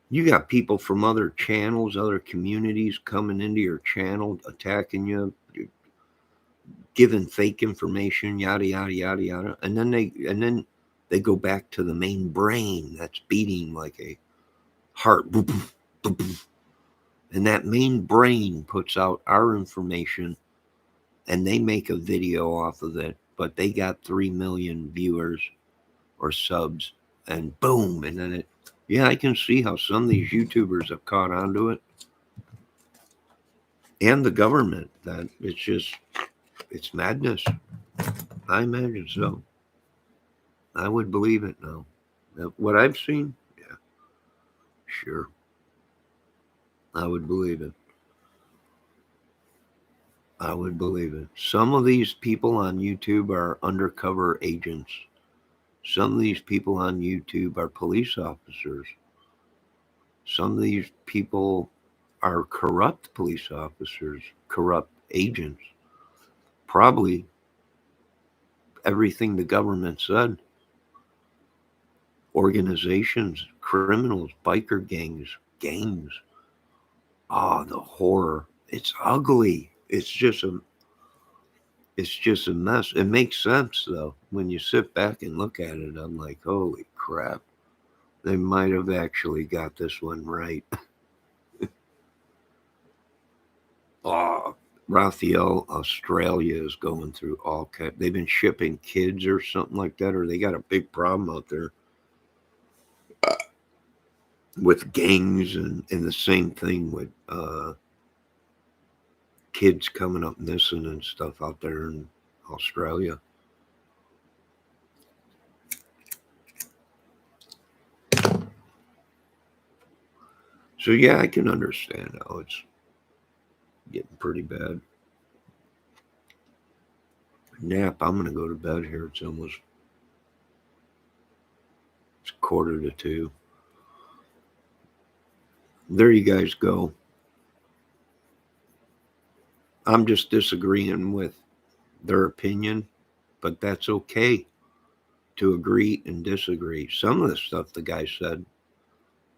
You got people from other channels, other communities coming into your channel, attacking you, giving fake information, yada yada yada yada, and then they go back to the main brain that's beating like a heart, boop, boop, boop, boop. And that main brain puts out our information, and they make a video off of it, but they got 3 million viewers or subs, and boom, and then yeah, I can see how some of these YouTubers have caught on to it, and the government, that it's madness. I imagine so. I would believe it now. What I've seen, yeah, sure, I would believe it. I would believe it. Some of these people on YouTube are undercover agents. Some of these people on YouTube are police officers. Some of these people are corrupt police officers, corrupt agents. Probably everything the government said. Organizations, criminals, biker gangs. Ah, the horror. It's ugly. It's just a mess. It makes sense though. When you sit back and look at it, I'm like, holy crap. They might have actually got this one right. Oh, Raphael, Australia is going through all kind. They've been shipping kids or something like that, or they got a big problem out there with gangs and the same thing with kids coming up missing and stuff out there in Australia. So yeah, I can understand how it's getting pretty bad. Nap. I'm gonna go to bed here. It's 1:45. There you guys go. I'm just disagreeing with their opinion, but that's okay to agree and disagree. Some of the stuff the guy said,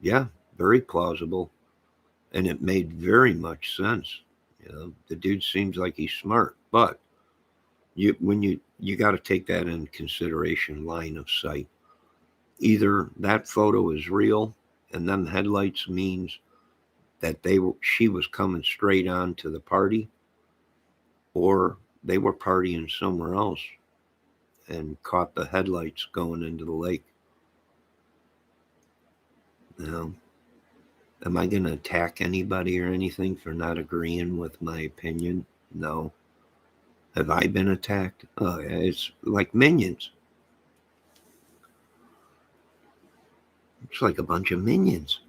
yeah, very plausible, and it made very much sense. The dude seems like he's smart, but you got to take that in consideration. Line of sight. Either that photo is real, and them headlights means that she was coming straight on to the party, or they were partying somewhere else and caught the headlights going into the lake. Now, am I going to attack anybody or anything for not agreeing with my opinion? No. Have I been attacked? Oh, yeah, it's like minions. It's like a bunch of minions.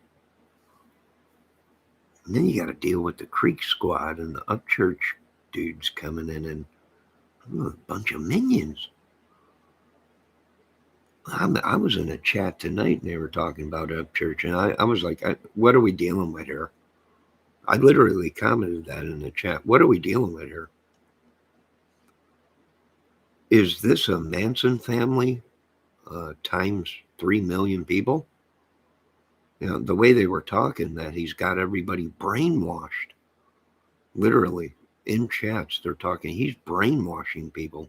And then you got to deal with the Creek Squad and the Upchurch dudes coming in, and a bunch of minions. I was in a chat tonight and they were talking about Upchurch, and I was like, what are we dealing with here? I literally commented that in the chat. What are we dealing with here? Is this a Manson family times 3 million people? The way they were talking, that he's got everybody brainwashed. Literally, in chats, they're talking, he's brainwashing people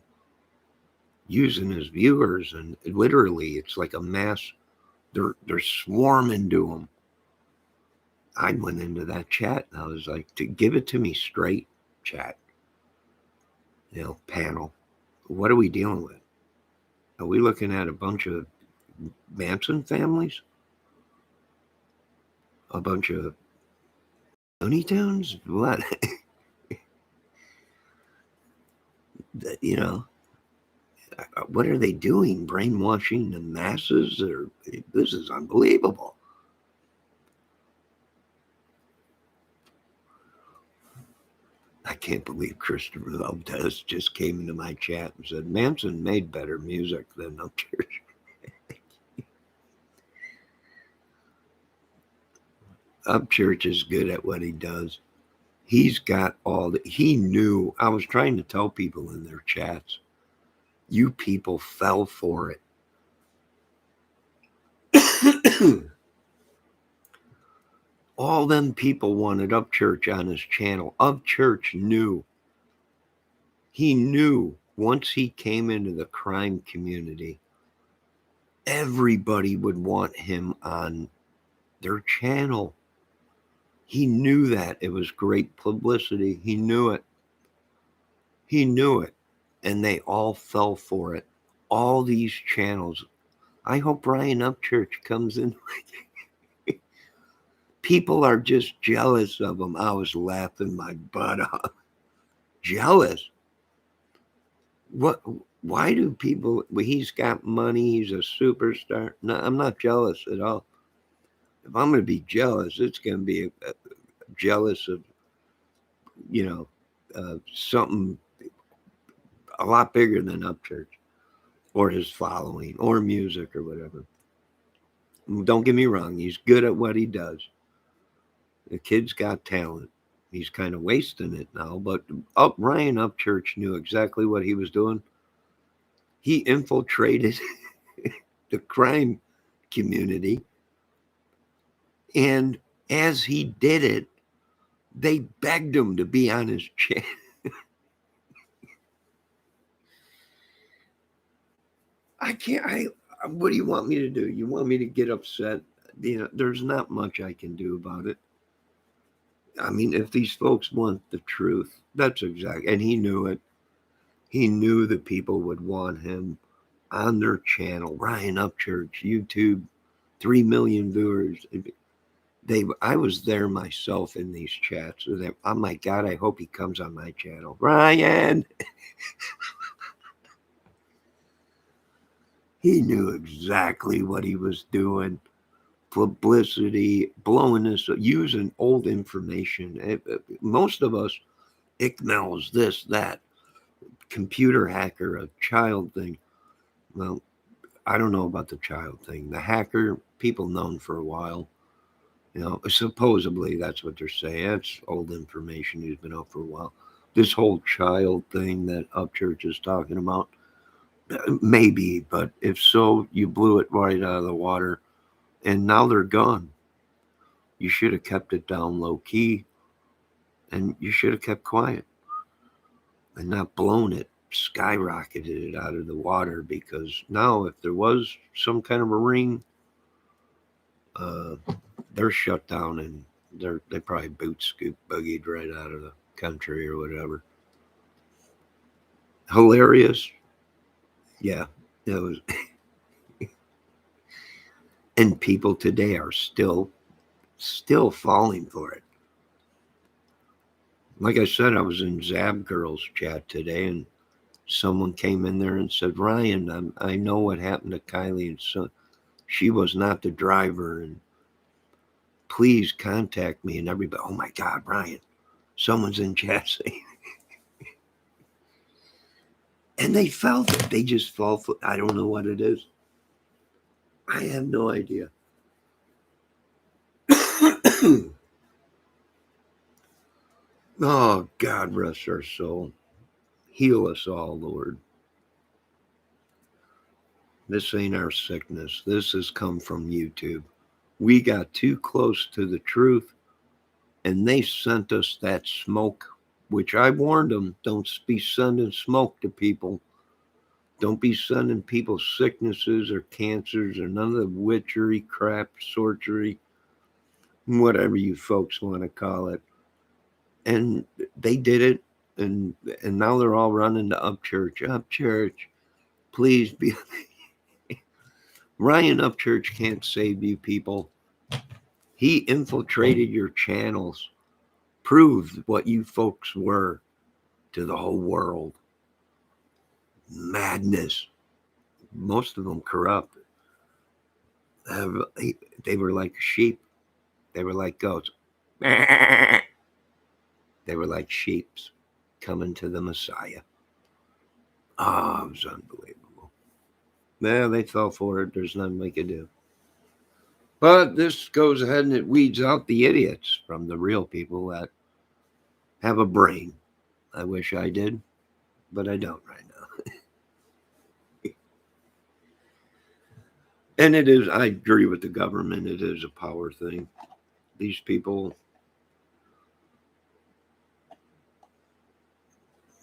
using his viewers, and literally, it's like a mass. They're swarming to him. I went into that chat and I was like, to give it to me straight, chat. Panel. What are we dealing with? Are we looking at a bunch of Manson families? A bunch of Looney Tunes? What? you know, what are they doing? Brainwashing the masses? This is unbelievable. I can't believe Christopher Valdez just came into my chat and said Manson made better music than Upchurch. Upchurch is good at what he does. He's got he knew. I was trying to tell people in their chats, you people fell for it. All them people wanted Upchurch on his channel. Upchurch knew. He knew once he came into the crime community, everybody would want him on their channel. He knew that. It was great publicity. He knew it. He knew it. And they all fell for it. All these channels. I hope Ryan Upchurch comes in. People are just jealous of him. I was laughing my butt off. Jealous? What? Why do people? He's got money. He's a superstar. No, I'm not jealous at all. If I'm going to be jealous, it's going to be jealous of, something a lot bigger than Upchurch or his following or music or whatever. Don't get me wrong. He's good at what he does. The kid's got talent. He's kind of wasting it now, but Ryan Upchurch knew exactly what he was doing. He infiltrated the crime community. And as he did it, they begged him to be on his channel. I can't. What do you want me to do? You want me to get upset? There's not much I can do about it. I mean, if these folks want the truth, that's exactly. And he knew it. He knew that people would want him on their channel. Ryan Upchurch, YouTube, 3 million viewers. I was there myself in these chats. Oh my God, I hope he comes on my channel. Ryan. He knew exactly what he was doing. Publicity, blowing this, using old information. Most of us acknowledge this, that, computer hacker, a child thing. Well, I don't know about the child thing. The hacker, people known for a while. Supposedly that's what they're saying. That's old information. He's been out for a while. This whole child thing that Upchurch is talking about, maybe, but if so, you blew it right out of the water. And now they're gone. You should have kept it down low key, and you should have kept quiet and not blown it, skyrocketed it out of the water. Because now, if there was some kind of a ring, they're shut down, and they probably boot scoop boogied right out of the country or whatever. Hilarious, yeah. It was, and people today are still falling for it. Like I said, I was in Zab Girls chat today, and someone came in there and said, Ryan, I know what happened to Kiely, and so she was not the driver, and please contact me. And everybody, oh my God, Ryan, someone's in chat saying, and they felt it. They just fall for, I don't know what it is. I have no idea. Oh, God rest our soul. Heal us all, Lord. This ain't our sickness. This has come from YouTube. We got too close to the truth, and they sent us that smoke, which I warned them, don't be sending smoke to people. Don't be sending people sicknesses or cancers or none of the witchery crap, sorcery, whatever you folks want to call it. And they did it, and now they're all running to Upchurch, please be. Ryan Upchurch can't save you, people. He infiltrated your channels, proved what you folks were to the whole world. Madness. Most of them corrupt. They were like sheep. They were like goats. They were like sheeps coming to the Messiah. Oh, it was unbelievable. Yeah, they fell for it. There's nothing we could do. But this goes ahead and it weeds out the idiots from the real people that have a brain. I wish I did, but I don't right now. And it is, I agree with the government. It is a power thing. These people,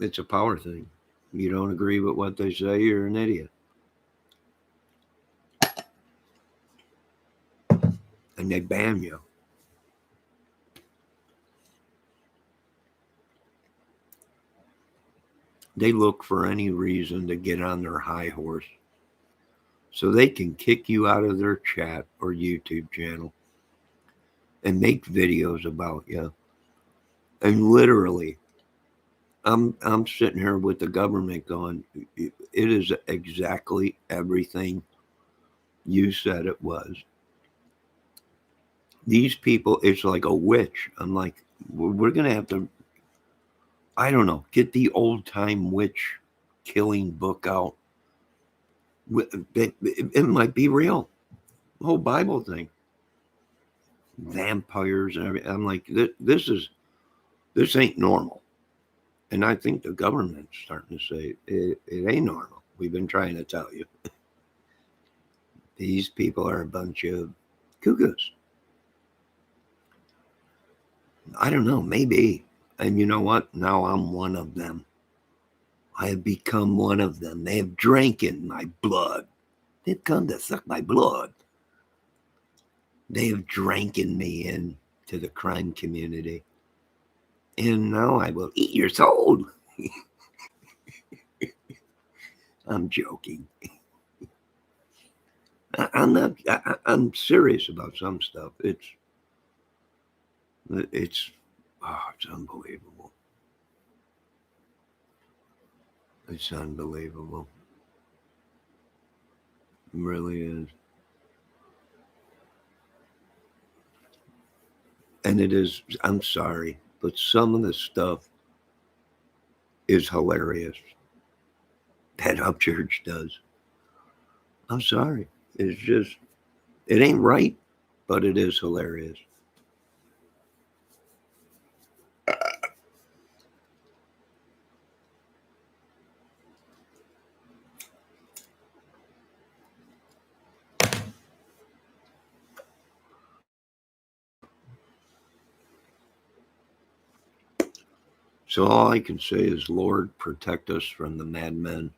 it's a power thing. You don't agree with what they say, you're an idiot. And they ban you. They look for any reason to get on their high horse so they can kick you out of their chat or YouTube channel and make videos about you. And literally, I'm sitting here with the government going, it is exactly everything you said it was. These people, it's like a witch. I'm like, we're going to have to, I don't know, get the old time witch killing book out. It might be real. The whole Bible thing. Vampires and everything. I'm like, this ain't normal. And I think the government's starting to say it ain't normal. We've been trying to tell you. These people are a bunch of cuckoos. I don't know, maybe. And you know what? Now I'm one of them. I have become one of them. They have drank in my blood. They've come to suck my blood. They have drank in me into the crime community. And now I will eat your soul. I'm joking. I'm not. I'm serious about some stuff. It's unbelievable. It's unbelievable. It really is. And it is. I'm sorry, but some of the stuff is hilarious that Upchurch does. I'm sorry. It's just. It ain't right, but it is hilarious. So all I can say is, Lord, protect us from the madmen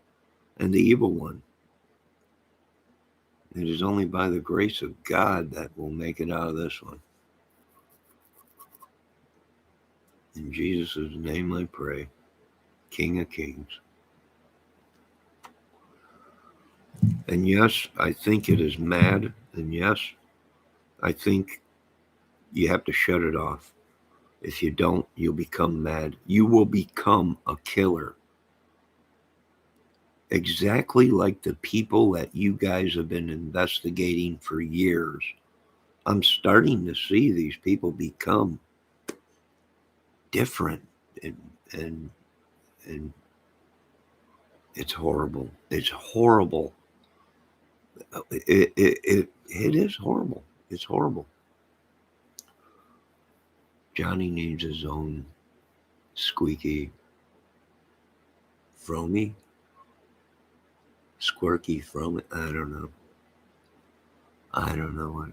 and the evil one. It is only by the grace of God that we'll make it out of this one. In Jesus' name I pray, King of Kings. And yes, I think it is mad. And yes, I think you have to shut it off. If you don't, you'll become mad. You will become a killer. Exactly like the people that you guys have been investigating for years. I'm starting to see these people become different, and and and it's horrible. It's horrible. It is horrible. It's horrible. Johnny needs his own squeaky Fromy, Squirky Fromy. I don't know. I don't know what.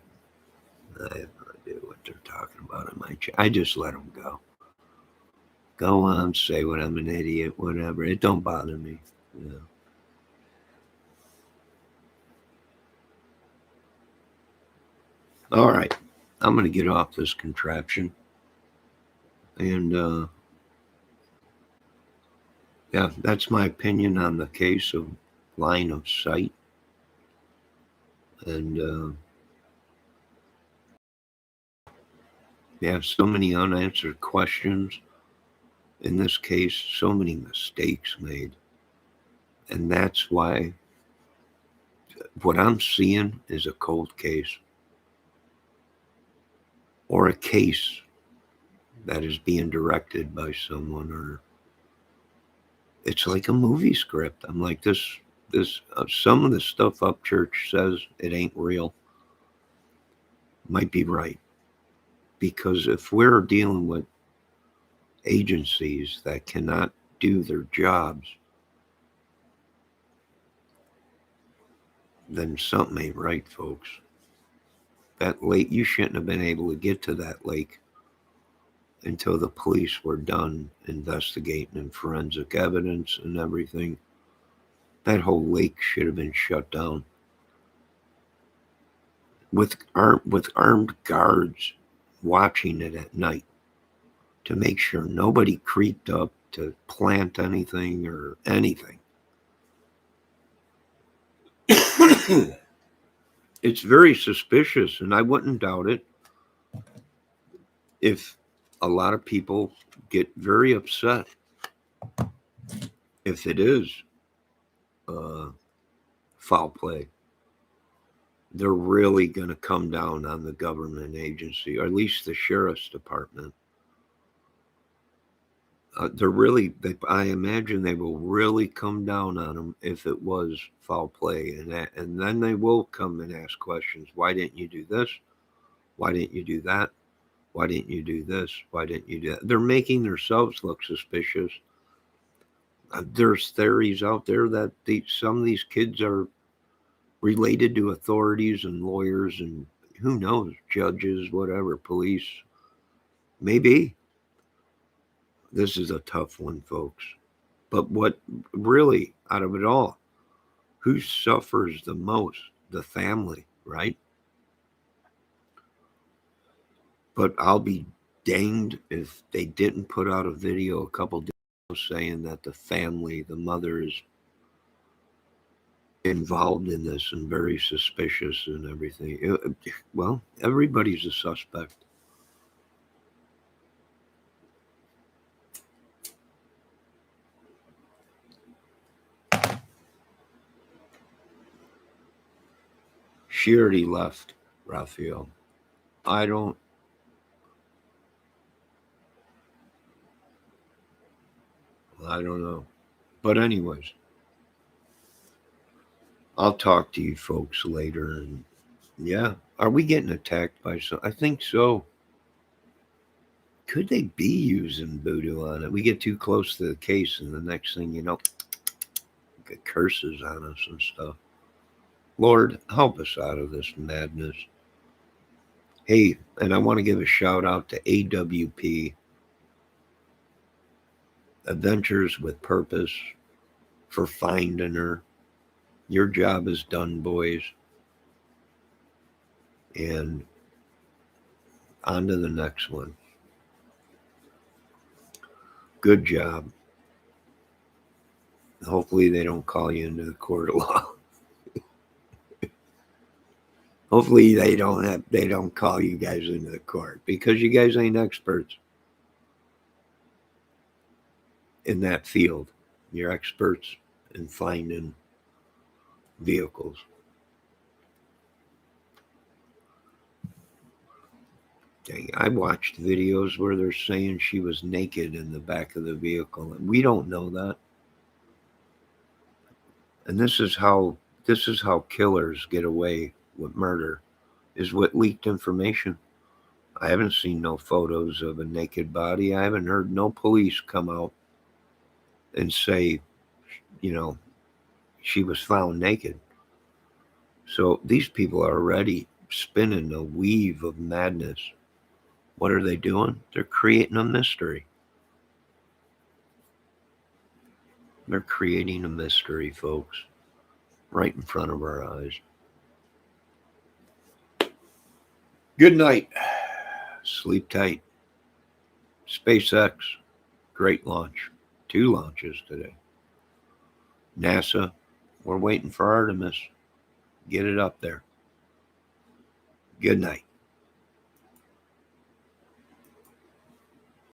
I have no idea what they're talking about in my chat. I just let them go. Go on, say what I'm an idiot, whatever. It don't bother me. You know. All right, I'm gonna get off this contraption, and yeah, that's my opinion on the case of line of sight, and yeah, so many unanswered questions. In this case, so many mistakes made. And that's why what I'm seeing is a cold case, or a case that is being directed by someone, or it's like a movie script. I'm like, this some of the stuff Upchurch says, it ain't real. Might be right. Because if we're dealing with agencies that cannot do their jobs, then something ain't right, folks. That lake, you shouldn't have been able to get to that lake until the police were done investigating and forensic evidence and everything. That whole lake should have been shut down with armed guards watching it at night to make sure nobody creeped up to plant anything or anything. It's very suspicious, and I wouldn't doubt it if a lot of people get very upset if it is uh, foul play. They're really going to come down on the government agency, or at least the sheriff's department. I imagine they will really come down on them if it was foul play, and then they will come and ask questions. Why didn't you do this? Why didn't you do that? Why didn't you do this? Why didn't you do that? They're making themselves look suspicious. There's theories out there that some of these kids are related to authorities and lawyers and who knows, judges, whatever, police. Maybe. This is a tough one, folks. But what really, out of it all, who suffers the most? The family, right? But I'll be danged if they didn't put out a video a couple days ago saying that the family, the mother, is involved in this and very suspicious and everything. Well, everybody's a suspect. She already left, Raphael. I don't. I don't know. But anyways, I'll talk to you folks later. And yeah, are we getting attacked by some? I think so. Could they be using voodoo on it? We get too close to the case, and the next thing you know, get curses on us and stuff. Lord, help us out of this madness. Hey, and I want to give a shout out to AWP, Adventures with Purpose, for finding her. Your job is done, boys. And on to the next one. Good job. Hopefully they don't call you into the court of law. Hopefully they don't call you guys into the court because you guys ain't experts in that field. You're experts in finding vehicles. Dang, I watched videos where they're saying she was naked in the back of the vehicle, and we don't know that. And this is how killers get away with murder, is with leaked information. I haven't seen no photos of a naked body. I haven't heard no police come out and say, you know, she was found naked. So these people are already spinning a weave of madness. What are they doing? They're creating a mystery. They're creating a mystery, folks, right in front of our eyes. Good night. Sleep tight. SpaceX, great launch. 2 launches today. NASA, we're waiting for Artemis. Get it up there. Good night.